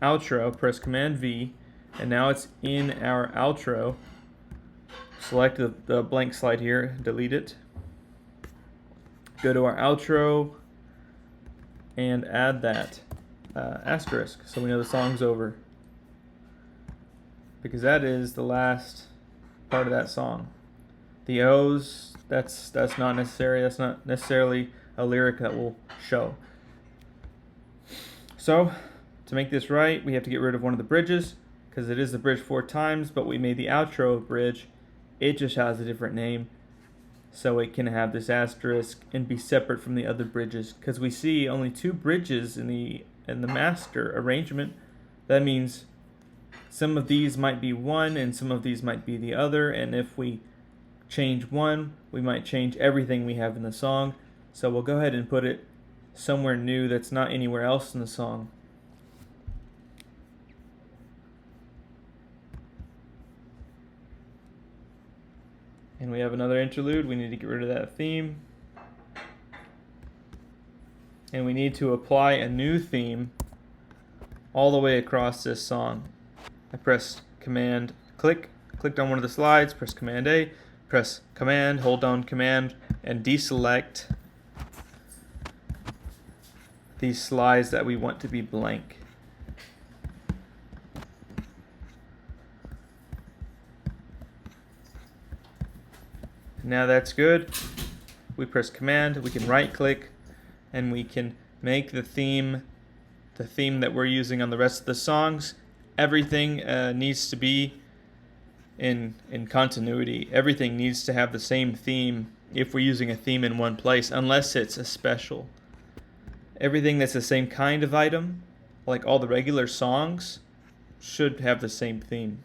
A: outro, press Command V, and now it's in our outro. Select the blank slide here, delete it. Go to our outro and add that asterisk so we know the song's over, because that is the last part of that song. The O's, that's not necessary. That's not necessarily a lyric that will show. So to make this right, we have to get rid of one of the bridges, because it is the bridge 4 times, but we made the outro a bridge. It just has a different name, so it can have this asterisk and be separate from the other bridges, because we see only 2 bridges in the master arrangement. That means some of these might be one and some of these might be the other, and if we change one, we might change everything we have in the song. So we'll go ahead and put it somewhere new that's not anywhere else in the song. And we have another interlude. We need to get rid of that theme. And we need to apply a new theme all the way across this song. I pressed Command, clicked on one of the slides, press Command A, press Command, hold down Command, and deselect these slides that we want to be blank. Now that's good. We press Command, we can right click, and we can make the theme that we're using on the rest of the songs. Everything needs to be in continuity. Everything needs to have the same theme if we're using a theme in one place, unless it's a special. Everything that's the same kind of item, like all the regular songs, should have the same theme.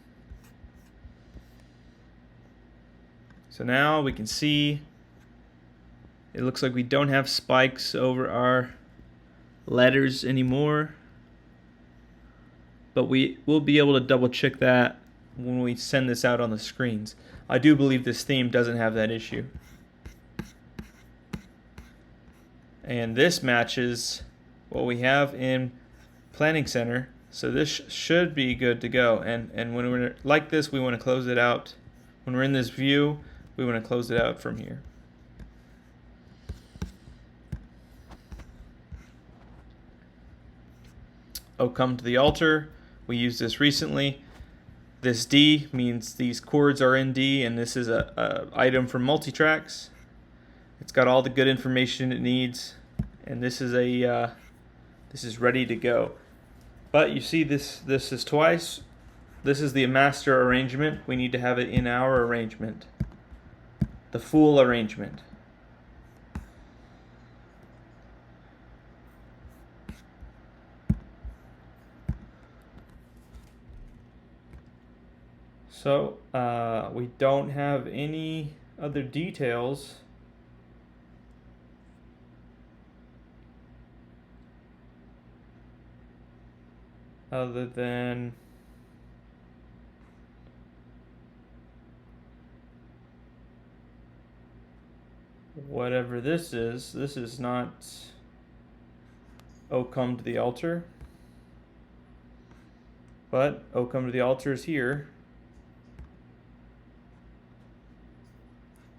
A: So now we can see it looks like we don't have spikes over our letters anymore, but we will be able to double check that when we send this out on the screens. I do believe this theme doesn't have that issue. And this matches what we have in Planning Center, so this should be good to go. And when we're like this, we want to close it out. When we're in this view, we want to close it out from here. Oh, come to the altar. We used this recently. This D means these chords are in D, and this is a item for multitracks. It's got all the good information it needs, and this is ready to go. But you see, this is twice. This is the master arrangement. We need to have it in our arrangement, the full arrangement. So we don't have any other details other than whatever this is. This is not "Oh Come to the Altar," but "Oh Come to the Altar" is here.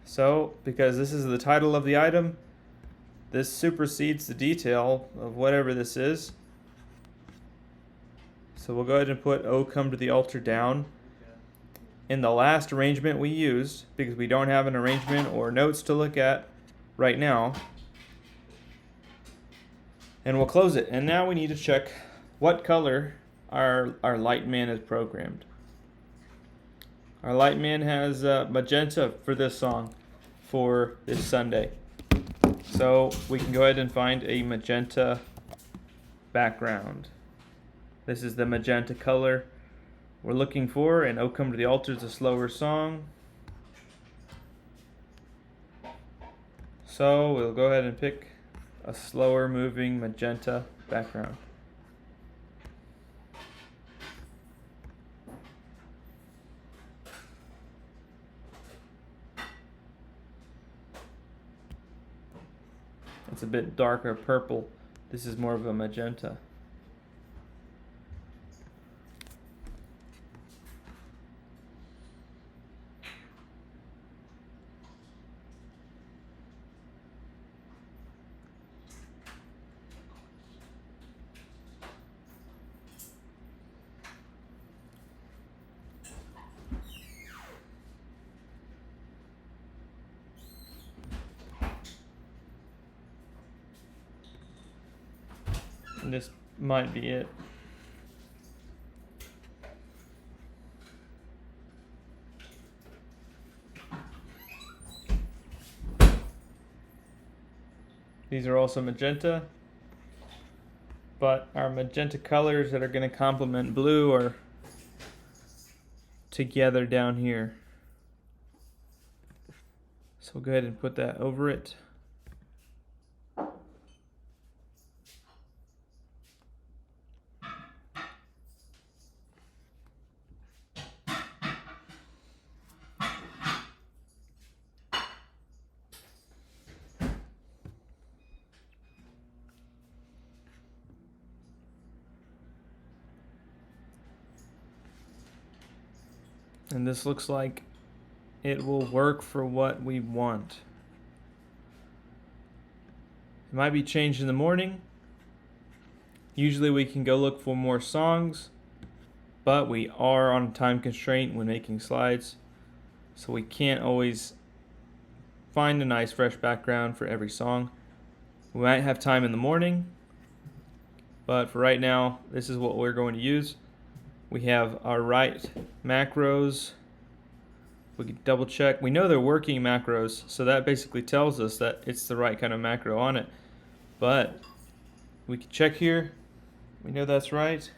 A: So, because this is the title of the item, this supersedes the detail of whatever this is. So we'll go ahead and put "Oh Come to the Altar" down. In the last arrangement we used, because we don't have an arrangement or notes to look at right now. And we'll close it. And now we need to check what color our Lightman is programmed. Our Lightman has magenta for this song for this Sunday. So we can go ahead and find a magenta background. This is the magenta color we're looking for, and "Oh Come to the Altar" is a slower song. So we'll go ahead and pick a slower moving magenta background. It's a bit darker purple. This is more of a magenta. And this might be it. These are also magenta, but our magenta colors that are going to complement blue are together down here. So we'll go ahead and put that over it. And this looks like it will work for what we want. It might be changed in the morning. Usually we can go look for more songs, but we are on a time constraint when making slides, so we can't always find a nice fresh background for every song. We might have time in the morning, but for right now, this is what we're going to use. We have our right macros We can double check. We know they're working macros, so that basically tells us that it's the right kind of macro on it. But we can check here. We know that's right.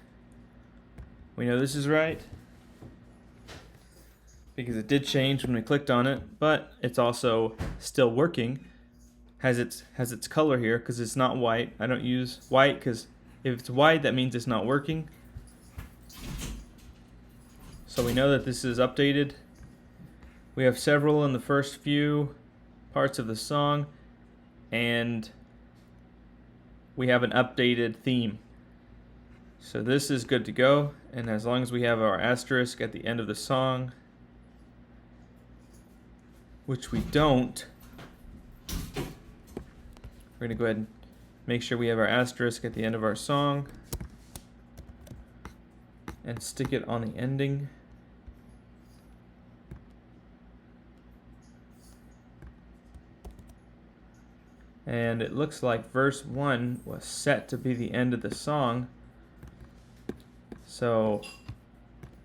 A: We know this is right, because it did change when we clicked on it, but it's also still working. Has its color here because it's not white. I don't use white because if it's white, that means it's not working. So we know that this is updated. We have several in the first few parts of the song, and we have an updated theme. So this is good to go, and as long as we have our asterisk at the end of the song, which we don't, we're going to go ahead and make sure we have our asterisk at the end of our song and stick it on the ending. And it looks like verse 1 was set to be the end of the song. So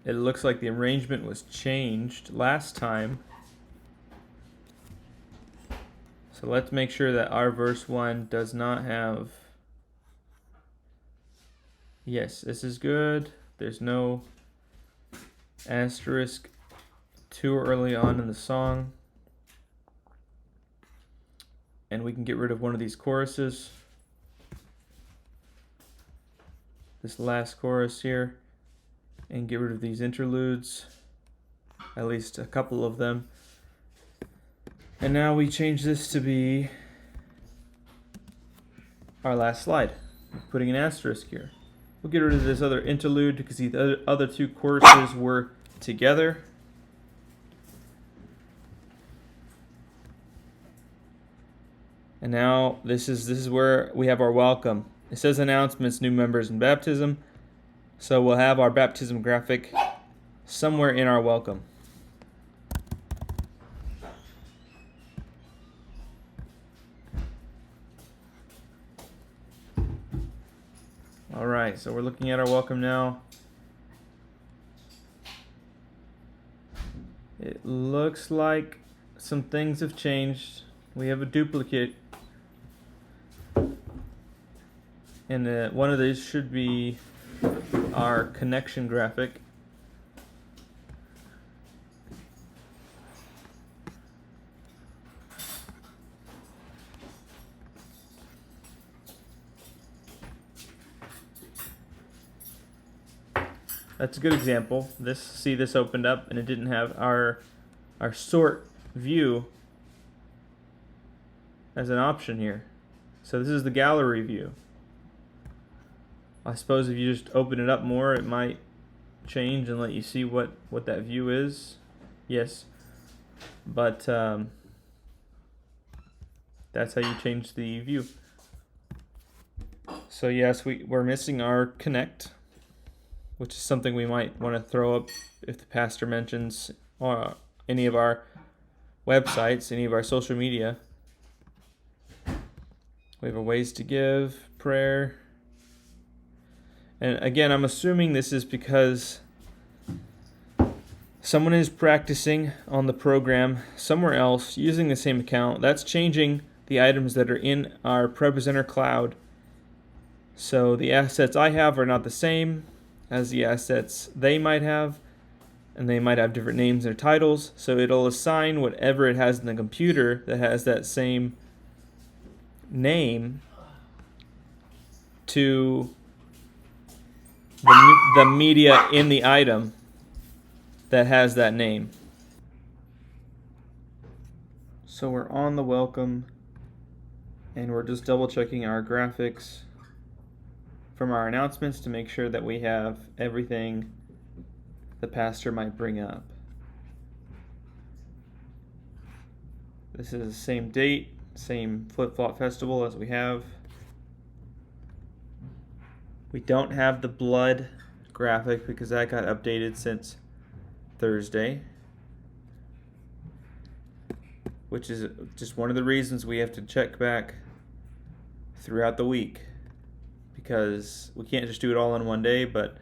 A: it looks like the arrangement was changed last time. So let's make sure that our verse 1 does not have... Yes, this is good. There's no asterisk too early on in the song. And we can get rid of one of these choruses. This last chorus here. And get rid of these interludes. At least a couple of them. And now we change this to be our last slide. Putting an asterisk here. We'll get rid of this other interlude because the other two choruses were together. And now this is where we have our welcome. It says announcements, new members, and baptism. So we'll have our baptism graphic somewhere in our welcome. Alright, so we're looking at our welcome now. It looks like some things have changed. We have a duplicate. And one of these should be our connection graphic. That's a good example. This opened up and it didn't have our sort view as an option here. So this is the gallery view. I suppose if you just open it up more, it might change and let you see what that view is. Yes, but that's how you change the view. So yes, we're missing our connect, which is something we might want to throw up if the pastor mentions any of our websites, any of our social media. We have a ways to give, prayer. And again, I'm assuming this is because someone is practicing on the program somewhere else using the same account. That's changing the items that are in our PrePresenter cloud. So the assets I have are not the same as the assets they might have, and they might have different names or titles. So it'll assign whatever it has in the computer that has that same name to the media in the item that has that name. So we're on the welcome, and we're just double checking our graphics from our announcements to make sure that we have everything the pastor might bring up. This is the same date, same flip-flop festival as we have. We don't have the blood graphic because that got updated since Thursday, which is just one of the reasons we have to check back throughout the week, because we can't just do it all in one day, but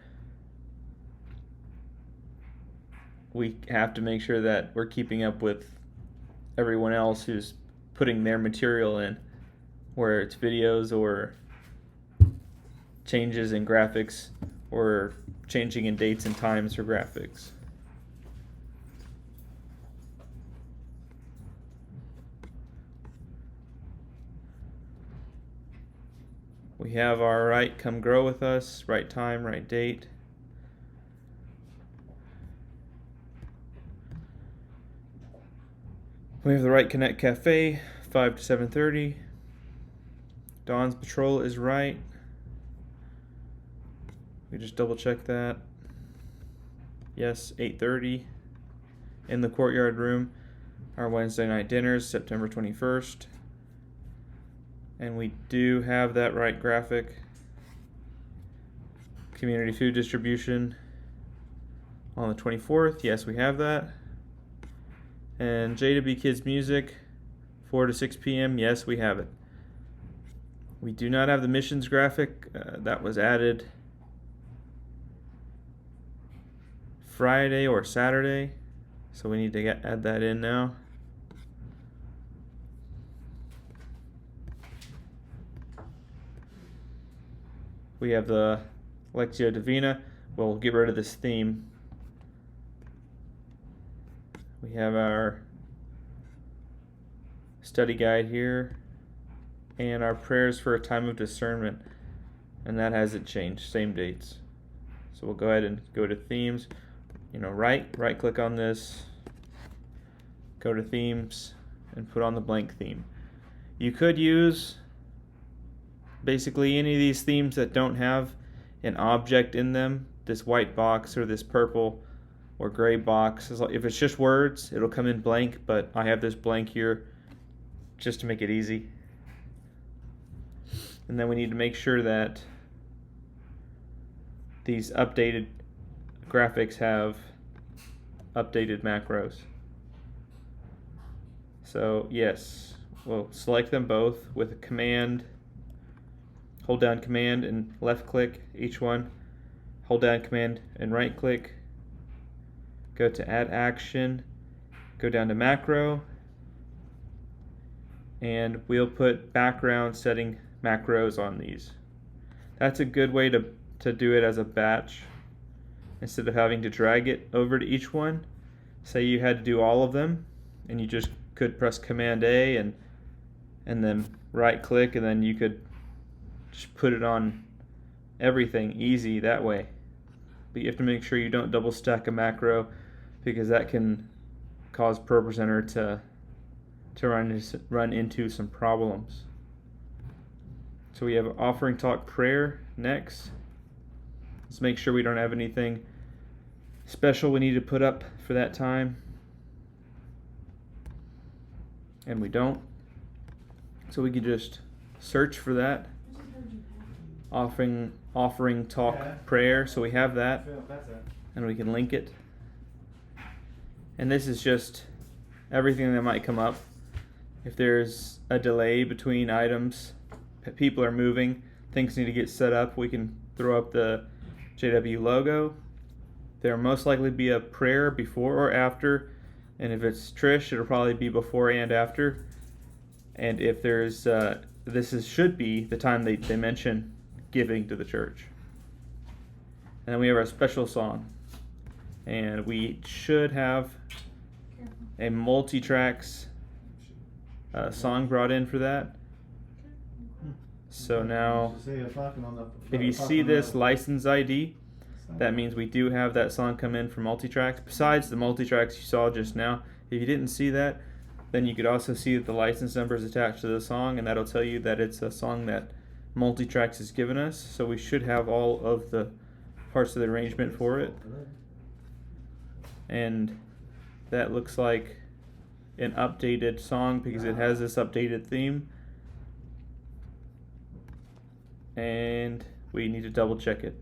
A: we have to make sure that we're keeping up with everyone else who's putting their material in, where it's videos or changes in graphics or changing in dates and times for graphics. We have our right come grow with us, right time, right date. We have the right Connect Cafe, 5 to 7:30. Dawn's Patrol is right. We just double check that. Yes, 8:30. In the courtyard room, our Wednesday night dinners, September 21st. And we do have that right graphic. Community food distribution on the 24th. Yes, we have that. And JW Kids Music, 4 to 6 p.m. Yes, we have it. We do not have the missions graphic. That was added Friday or Saturday. So we need to add that in now. We have the Lectio Divina. We'll get rid of this theme. We have our study guide here and our prayers for a time of discernment, and that hasn't changed, same dates. So we'll go ahead and go to themes. Right click on this, go to themes, and put on the blank theme. You could use basically any of these themes that don't have an object in them, this white box or this purple or gray box. If it's just words, it'll come in blank, but I have this blank here just to make it easy. And then we need to make sure that these updated graphics have updated macros. So yes, we'll select them both with a command. Hold down command and left click each one. Hold down command and right click. Go to add action. Go down to macro. And we'll put background setting macros on these. That's a good way to do it as a batch instead of having to drag it over to each one. Say you had to do all of them and you just could press command A and then right click, and then you could just put it on everything easy that way. But you have to make sure you don't double stack a macro, because that can cause ProPresenter to run into some problems. So we have offering talk prayer next. Let's make sure we don't have anything special we need to put up for that time. And we don't. So we can just search for that. Offering talk prayer. So we have that. And we can link it. And this is just everything that might come up. If there's a delay between items, people are moving, things need to get set up, we can throw up the JW logo. There'll most likely be a prayer before or after, and if it's Trish, it'll probably be before and after. And if there's should be the time they mention giving to the church. And then we have our special song, and we should have a multi-tracks song brought in for that. So now, if you see this license ID, that means we do have that song come in for multi-tracks. Besides the multi-tracks you saw just now, if you didn't see that, then you could also see that the license number is attached to the song, and that'll tell you that it's a song that multi-tracks has given us. So we should have all of the parts of the arrangement for it. And that looks like an updated song because it has this updated theme. And we need to double check it.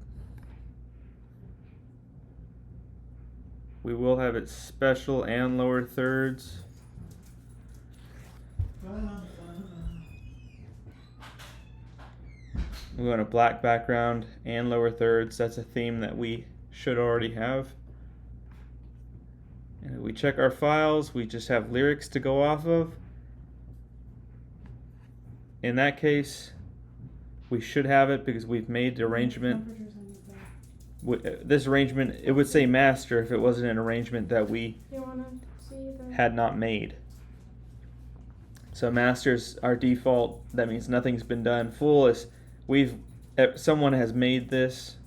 A: We will have it special and lower thirds. We want a black background and lower thirds. That's a theme that we should already have. We check our files, we just have lyrics to go off of. In that case, we should have it because we've made the arrangement. This arrangement, it would say master if it wasn't an arrangement that we had not made. So master's our default. That means nothing's been done. Full is someone has made this.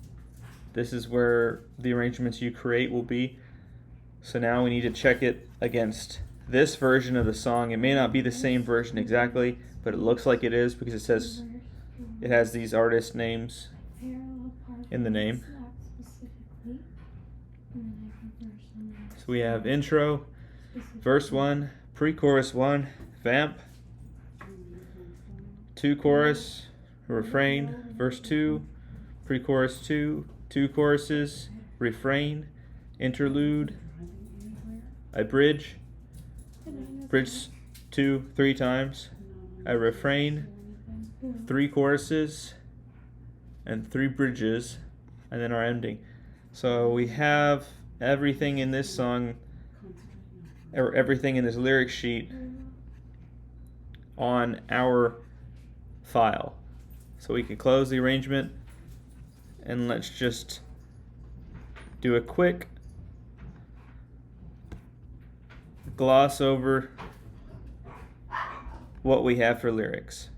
A: This is where the arrangements you create will be. So now we need to check it against this version of the song. It may not be the same version exactly, but it looks like it is because it says it has these artist names in the name. So we have intro, verse 1, pre-chorus 1, vamp, 2 chorus, refrain, verse 2, pre-chorus 2, 2 choruses, refrain, interlude, a bridge 2 3 times, a refrain, 3 choruses, and 3 bridges, and then our ending. So we have everything in this song, or everything in this lyric sheet on our file. So we can close the arrangement and let's just do a quick gloss over what we have for lyrics.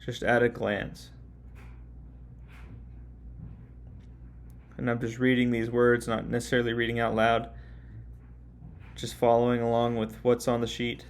A: Just at a glance. And I'm just reading these words, not necessarily reading out loud, just following along with what's on the sheet.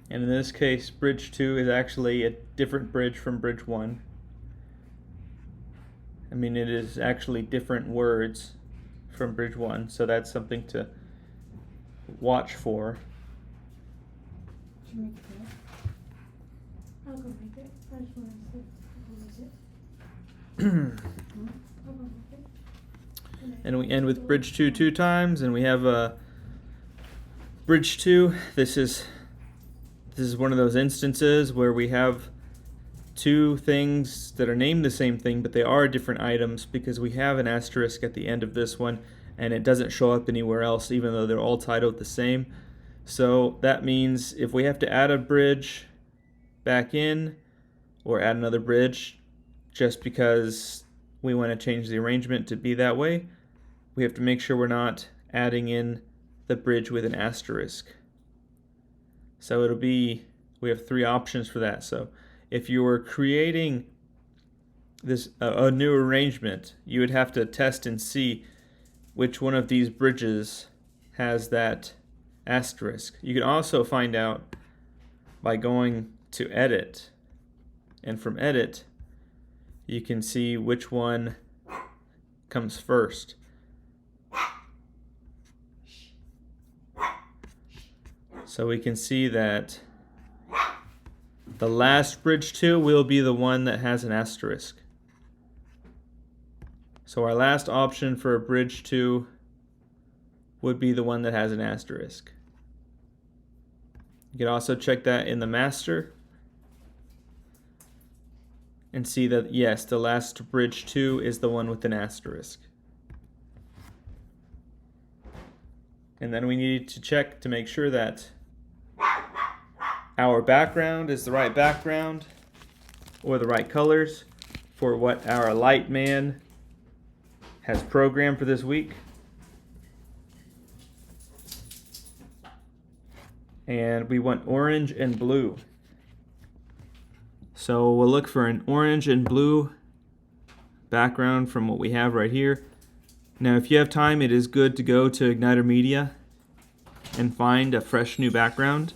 A: And in this case, bridge 2 is actually a different bridge from bridge 1. I mean, it is actually different words from bridge 1, so that's something to watch for.
C: Should we make it? I'll go make it. I just want to see. I'll go make it.
A: And we end with bridge 2 2 times, and we have a bridge 2. This is one of those instances where we have 2 things that are named the same thing, but they are different items because we have an asterisk at the end of this one, and it doesn't show up anywhere else, even though they're all titled the same. So that means if we have to add a bridge back in, or add another bridge, just because we want to change the arrangement to be that way, we have to make sure we're not adding in the bridge with an asterisk. So it'll be, we have 3 options for that. So if you were creating this a new arrangement, you would have to test and see which one of these bridges has that asterisk. You can also find out by going to edit, and from edit you can see which one comes first. So we can see that the last bridge 2 will be the one that has an asterisk. So our last option for a bridge 2 would be the one that has an asterisk. You can also check that in the master and see that, yes, the last bridge 2 is the one with an asterisk. And then we need to check to make sure that our background is the right background or the right colors for what our light man has programmed for this week. And we want orange and blue. So we'll look for an orange and blue background from what we have right here. Now if you have time, it is good to go to Igniter Media and find a fresh new background.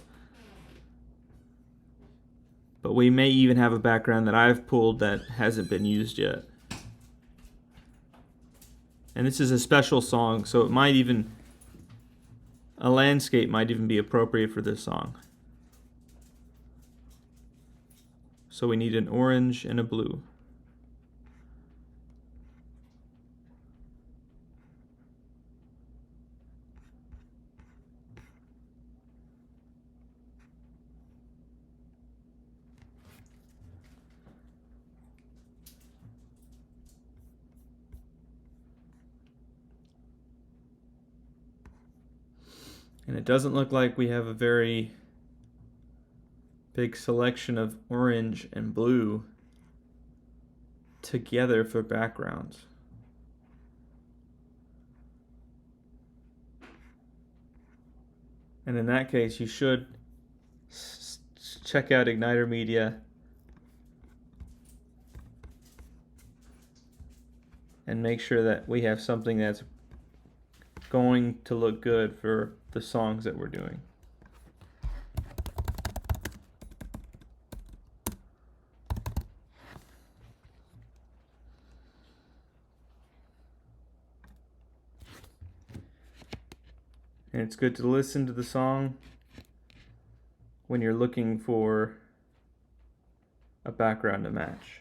A: But we may even have a background that I've pulled that hasn't been used yet. And this is a special song, so it might even, a landscape might even be appropriate for this song. So we need an orange and a blue. And it doesn't look like we have a very big selection of orange and blue together for backgrounds. And in that case, you should check out Igniter Media and make sure that we have something that's going to look good for the songs that we're doing. And it's good to listen to the song when you're looking for a background to match.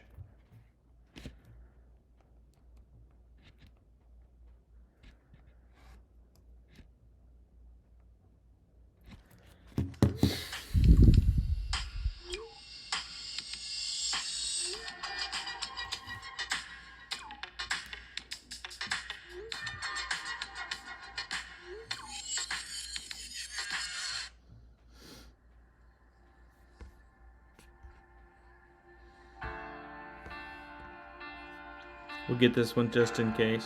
A: We'll get this one just in case.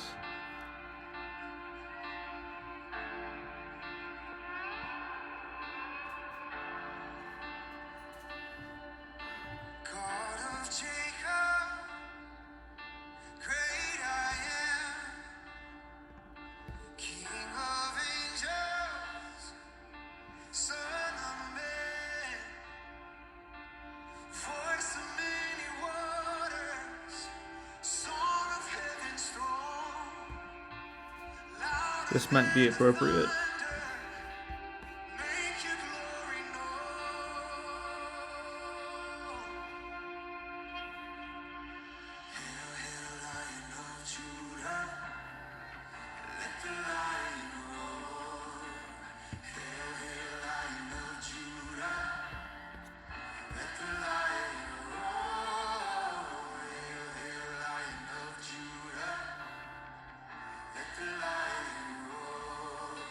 B: God of Jacob, great I am, King of angels, Son of man, voice of many waters, song of heaven's throne, louder
A: This might be
B: than
A: appropriate.
B: thunder, make your glory known. Hail, hail, Lion of Judah, let the lion roar. Hail, hail, Lion of Judah, let the lion roar. Hail, hail, Lion of Judah, let the lion roar.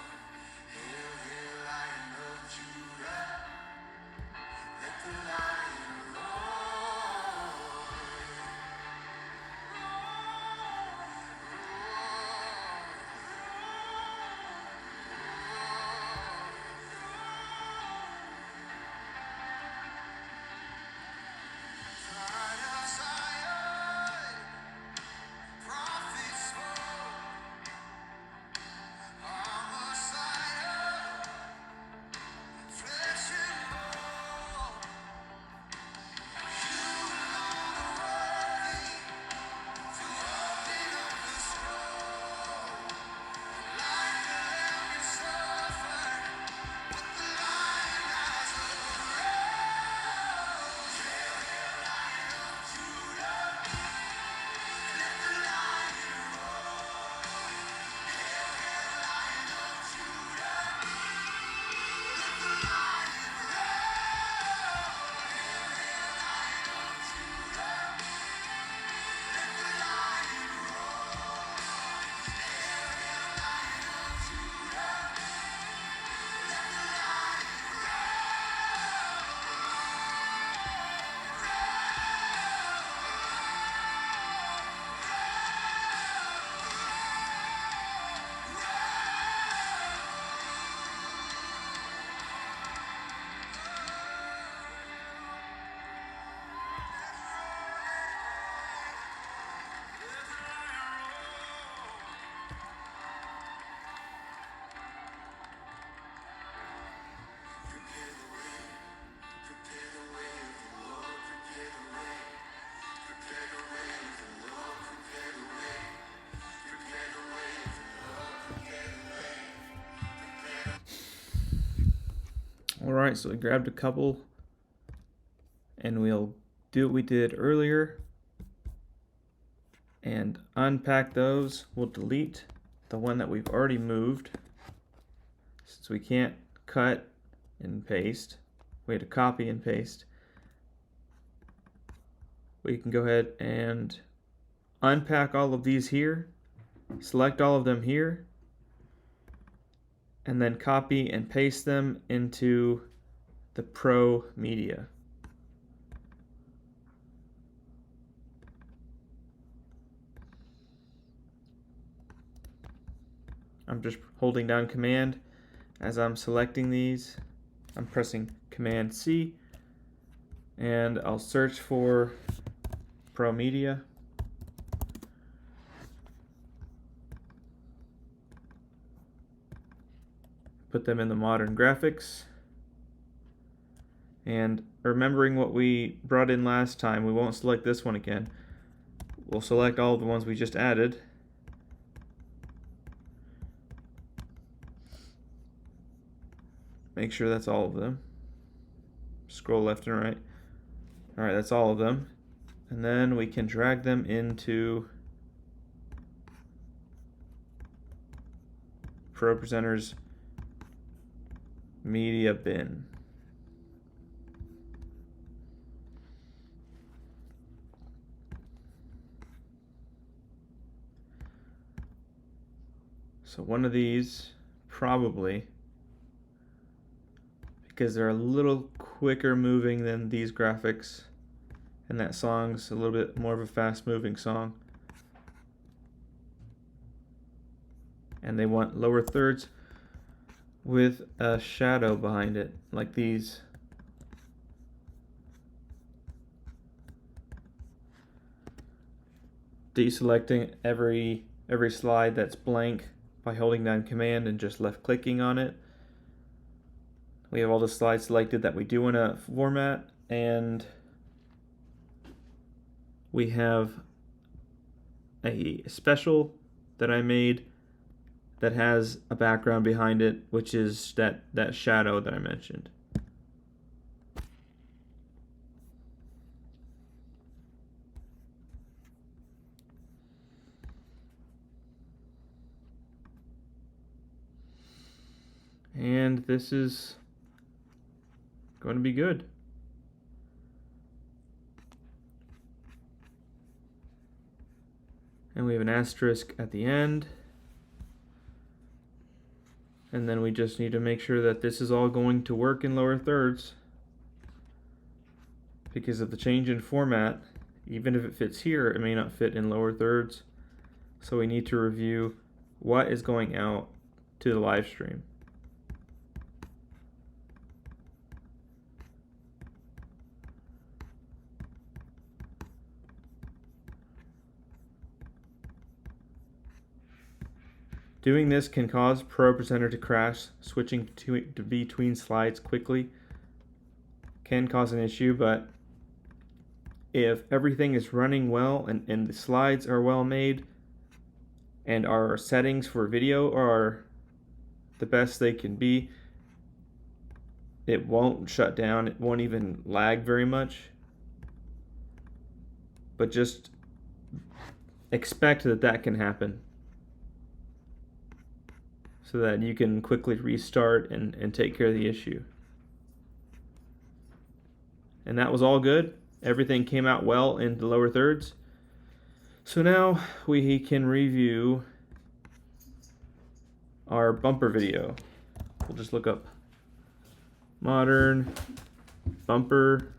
A: Alright, so we grabbed a couple and we'll do what we did earlier and unpack those. We'll delete the one that we've already moved since we can't cut and paste. We had to copy and paste. We can go ahead and unpack all of these here, select all of them here, and then copy and paste them into the Pro Media. I'm just holding down Command as I'm selecting these. I'm pressing Command C, and I'll search for Pro Media. Put them in the modern graphics. And remembering what we brought in last time, we won't select this one again. We'll select all of the ones we just added. Make sure that's all of them. Scroll left and right. Alright, that's all of them. And then we can drag them into ProPresenter's media bin. So one of these, probably, because they're a little quicker moving than these graphics, and that song's a little bit more of a fast moving song. And they want lower thirds with a shadow behind it, like these. Deselecting every slide that's blank by holding down Command and just left clicking on it. We have all the slides selected that we do want to format, and we have a special that I made that has a background behind it, which is that shadow that I mentioned. And this is going to be good. And we have an asterisk at the end. And then we just need to make sure that this is all going to work in lower thirds. Because of the change in format, even if it fits here, it may not fit in lower thirds. So we need to review what is going out to the live stream. Doing this can cause ProPresenter to crash. Switching to between slides quickly can cause an issue, but if everything is running well and the slides are well made and our settings for video are the best they can be, it won't shut down. It won't even lag very much. But just expect that can happen, so that you can quickly restart and take care of the issue. And that was all good. Everything came out well in the lower thirds. So now we can review our bumper video. We'll just look up modern bumper,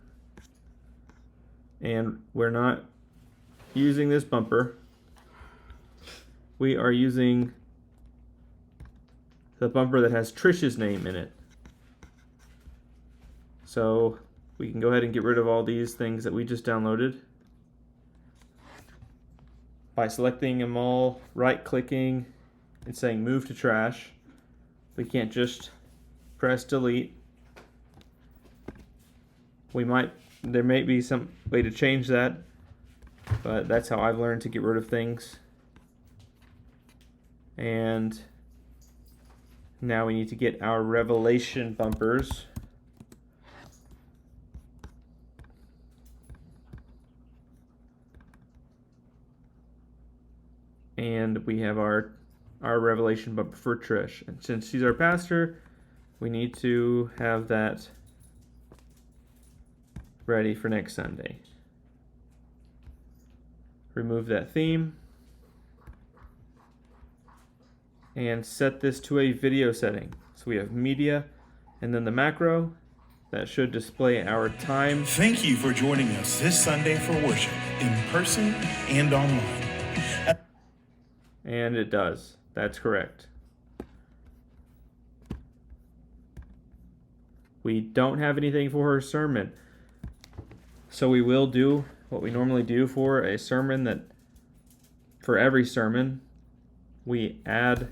A: and we're not using this bumper. We are using the bumper that has Trish's name in it. So we can go ahead and get rid of all these things that we just downloaded by selecting them all, right clicking and saying move to trash. We can't just press delete. There may be some way to change that, but that's how I've learned to get rid of things. And now we need to get our Revelation bumpers. and we have our revelation bumper for Trish. And since she's our pastor, we need to have that ready for next Sunday. Remove that theme and set this to a video setting. So we have media and then the macro that should display our time.
D: Thank you for joining us this Sunday for worship in person and online.
A: And it does. That's correct. We don't have anything for her sermon. So we will do what we normally do for a sermon, that for every sermon, we add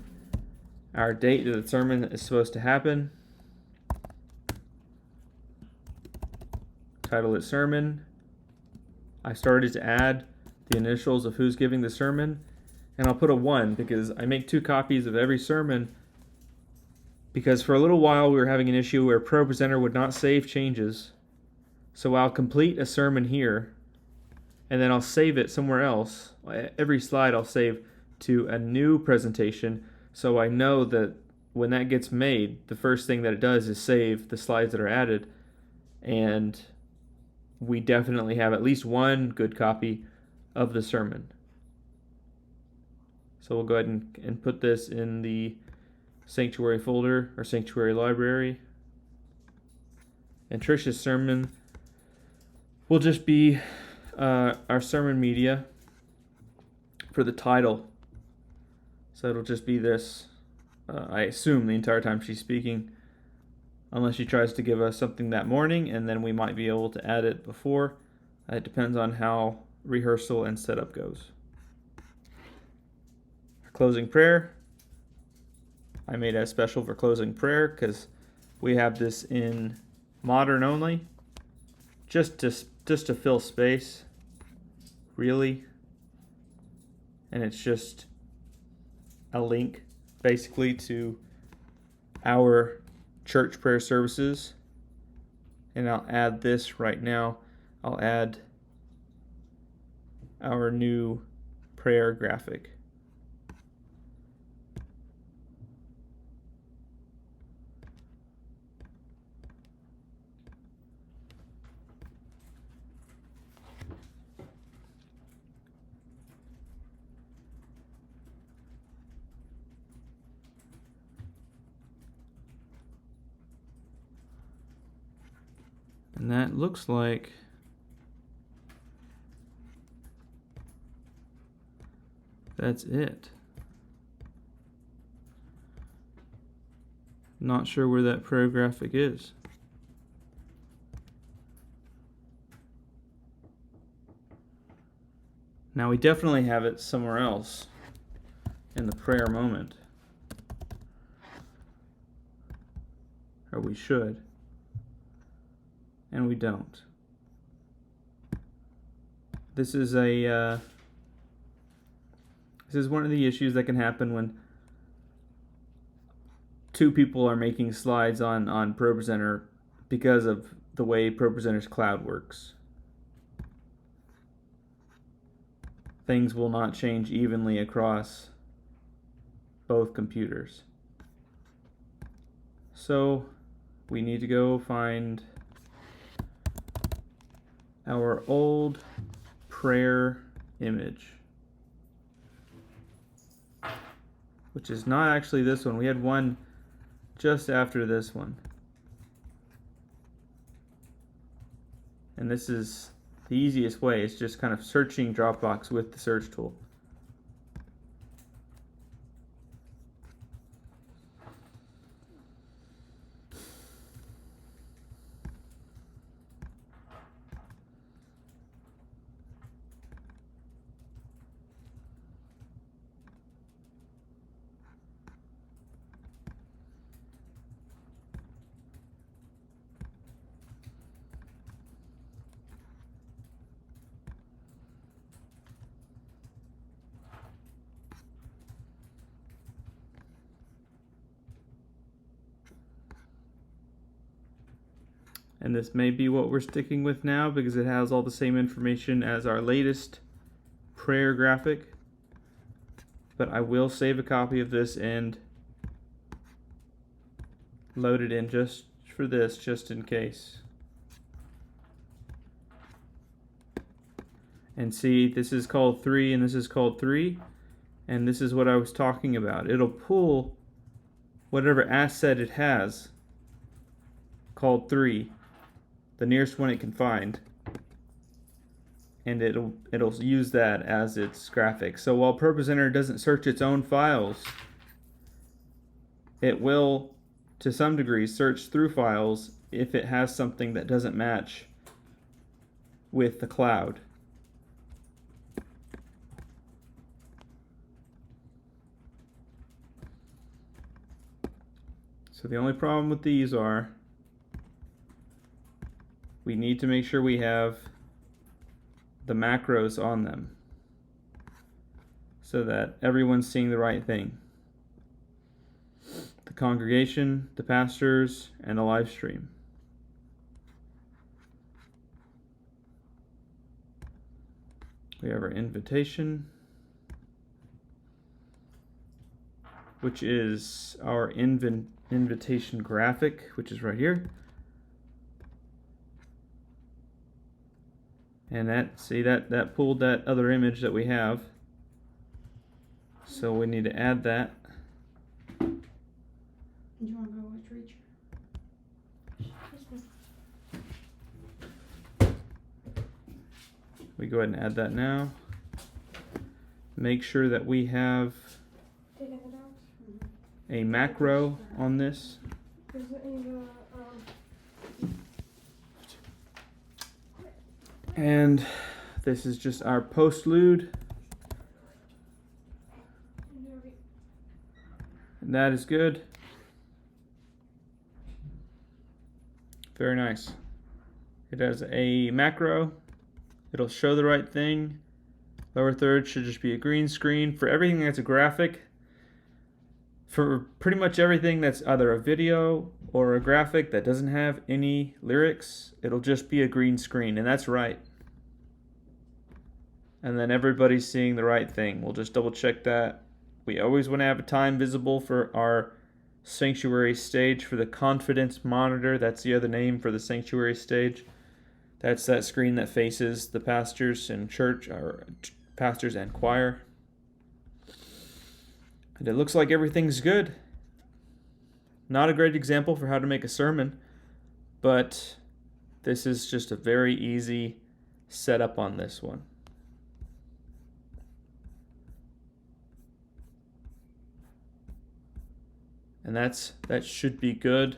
A: our date that the sermon is supposed to happen. Title it sermon. I started to add the initials of who's giving the sermon, and I'll put a 1 because I make 2 copies of every sermon, because for a little while we were having an issue where ProPresenter would not save changes. So I'll complete a sermon here, and then I'll save it somewhere else. Every slide I'll save to a new presentation, so I know that when that gets made, the first thing that it does is save the slides that are added, and we definitely have at least one good copy of the sermon. So we'll go ahead and put this in the sanctuary folder or sanctuary library. And Trish's sermon will just be our sermon media for the title. So it'll just be this, I assume, the entire time she's speaking, unless she tries to give us something that morning, and then we might be able to add it before. It depends on how rehearsal and setup goes. Closing prayer. I made a special for closing prayer because we have this in modern only, just to fill space, really. And it's just a link basically to our church prayer services. And I'll add this right now. I'll add our new prayer graphic. And that looks like that's it. Not sure where that prayer graphic is. Now we definitely have it somewhere else in the prayer moment. Or we should. And we don't. This is one of the issues that can happen when two people are making slides on ProPresenter because of the way ProPresenter's cloud works. Things will not change evenly across both computers. So we need to go find our old prayer image, which is not actually this one. We had one just after this one. And this is the easiest way. It's just kind of searching Dropbox with the search tool. And this may be what we're sticking with now because it has all the same information as our latest prayer graphic. but I will save a copy of this and load it in just for this, just in case. And see, this is called 3 and this is called 3, and this is what I was talking about. It'll pull whatever asset it has called 3, the nearest one it can find, and it'll use that as its graphic. So while ProPresenter doesn't search its own files, it will to some degree search through files if it has something that doesn't match with the cloud. So the only problem with these are we need to make sure we have the macros on them so that everyone's seeing the right thing. The congregation, the pastors, and the live stream. We have our invitation, which is our invitation graphic, which is right here. And that pulled that other image that we have. So we need to add that.
C: Do you want to go with reach? This one.
A: We go ahead and add that now. Make sure that we have
C: Taking it out.
A: a macro on this.
C: Is it in the,
A: And this is just our postlude. And that is good. Very nice. It has a macro. It'll show the right thing. Lower third should just be a green screen. For everything that's a graphic, for pretty much everything that's either a video or a graphic that doesn't have any lyrics, it'll just be a green screen, and that's right. And then everybody's seeing the right thing. We'll just double check that. We always want to have a time visible for our sanctuary stage for the confidence monitor. That's the other name for the sanctuary stage. That's that screen that faces the pastors and church, or pastors and choir. And it looks like everything's good. Not a great example for how to make a sermon, but this is just a very easy setup on this one. And that should be good.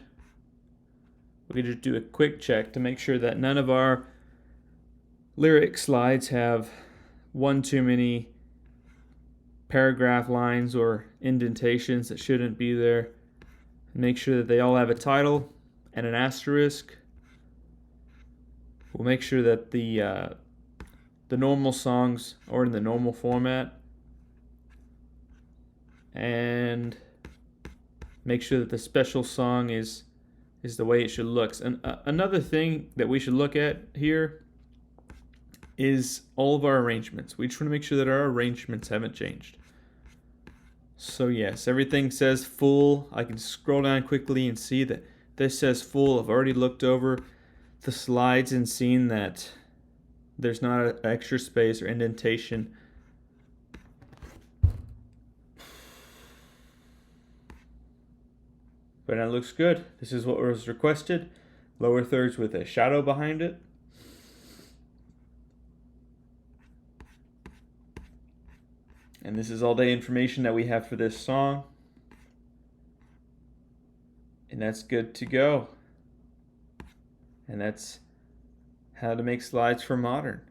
A: We can just do a quick check to make sure that none of our lyric slides have one too many paragraph lines or indentations that shouldn't be there. Make sure that they all have a title and an asterisk. We'll make sure that the normal songs are in the normal format, and make sure that the special song is the way it should look. And another thing that we should look at here is all of our arrangements. We just want to make sure that our arrangements haven't changed. So yes, everything says full. I can scroll down quickly and see that this says full. I've already looked over the slides and seen that there's not an extra space or indentation. But it looks good. This is what was requested. Lower thirds with a shadow behind it. And this is all the information that we have for this song. And that's good to go. And that's how to make slides for Modern.